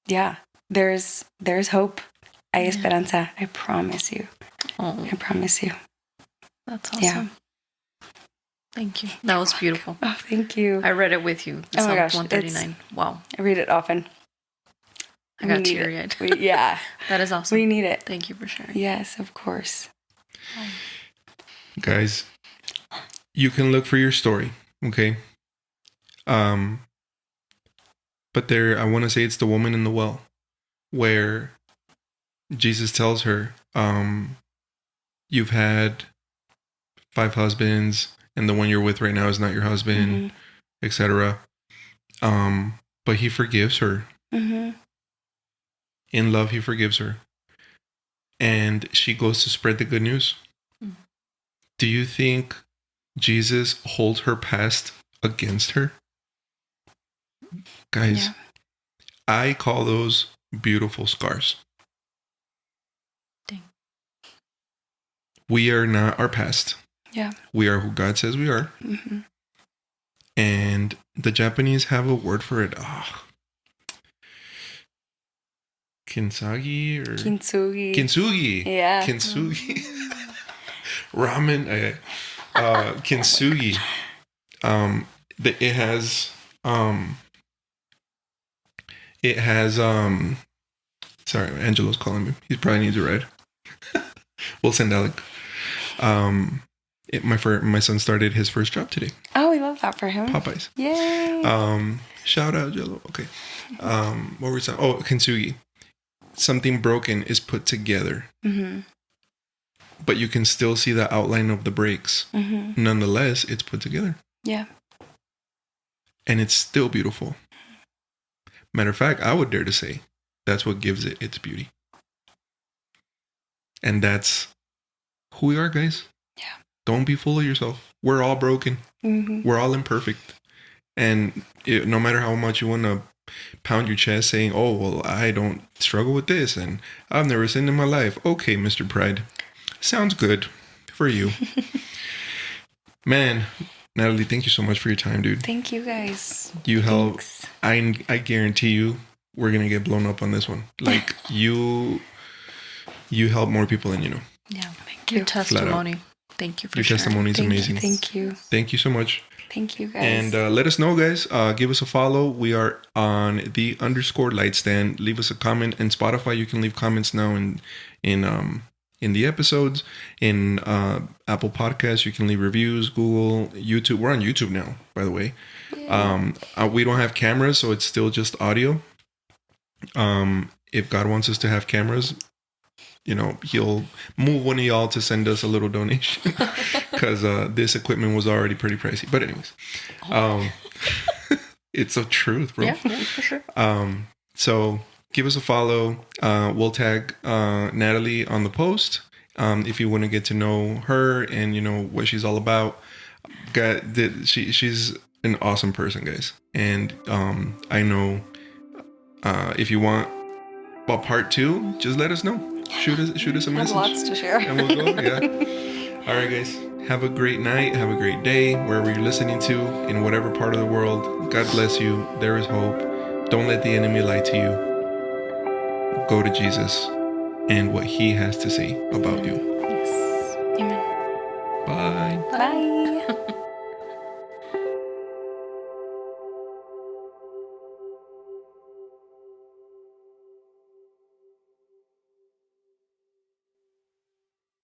B: yeah, there's hope. Hay esperanza. I promise you.
C: Oh,
B: I promise you.
C: that's awesome.
B: Yeah.
C: Thank you. That was beautiful.
B: Oh, thank you.
C: I read it with you.
B: Oh my gosh,
C: 139. Wow.
B: I read it often.
C: I got teary-eyed.
B: Yeah.
C: That is awesome.
B: We need it.
C: Thank you for sharing.
B: Yes, of course.
A: Guys, you can look for your story, okay? But there, I want to say it's the woman in the well, where Jesus tells her, you've had 5 husbands, and the one you're with right now is not your husband, etc. But he forgives her. In love, he forgives her. And she goes to spread the good news. Do you think Jesus holds her past against her? Guys, I call those beautiful scars.
C: Dang.
A: We are not our past.
B: Yeah.
A: We are who God says we are. And the Japanese have a word for it. Kinsagi or
B: Kintsugi.
A: Kintsugi.
B: Yeah.
A: Kintsugi. Ramen. Kintsugi. It has sorry, Angelo's calling me. He probably needs a ride. We'll send Alec. My son started his first job today.
B: Oh, we love that for him.
A: Popeyes.
B: Yay.
A: Shout out Jello. Okay. What were we saying? Oh, kintsugi. Something broken is put together. But you can still see the outline of the breaks. Nonetheless, it's put together.
B: Yeah.
A: And it's still beautiful. Matter of fact, I would dare to say that's what gives it its beauty. And that's who we are, guys.
B: Yeah.
A: Don't be full of yourself. We're all broken. We're all imperfect. And no matter how much you want to pound your chest saying, oh, well, I don't struggle with this and I've never sinned in my life. Okay, Mr. Pride. Sounds good for you. Man, Nathalie, thank you so much for your time, dude.
B: Thank you, guys.
A: You help. I guarantee you we're going to get blown up on this one. Like, you help more people than you know.
C: Yeah, thank you. Your testimony. Thank you for
A: your
C: sharing.
A: testimony is amazing.
B: Thank you.
A: Thank you so much.
B: Thank you, guys.
A: And let us know, guys. Give us a follow. We are on _lightstand. Leave us a comment. In Spotify, you can leave comments now in the episodes. In Apple Podcasts, you can leave reviews. Google, YouTube. We're on YouTube now, by the way. We don't have cameras, so it's still just audio. If God wants us to have cameras, he'll move one of y'all to send us a little donation because this equipment was already pretty pricey. But anyways, it's the truth, bro.
C: Yeah, for sure.
A: So give us a follow. We'll tag Nathalie on the post if you want to get to know her and what she's all about. She's an awesome person, guys, and I know if you want a part 2, just let us know. Shoot us a message.
B: Lots to share.
A: And we'll go. Yeah. All right, guys. Have a great night. Have a great day wherever you're listening to, in whatever part of the world. God bless you. There is hope. Don't let the enemy lie to you. Go to Jesus and what he has to say about you.
C: Yes. Amen.
A: Bye.
B: Bye.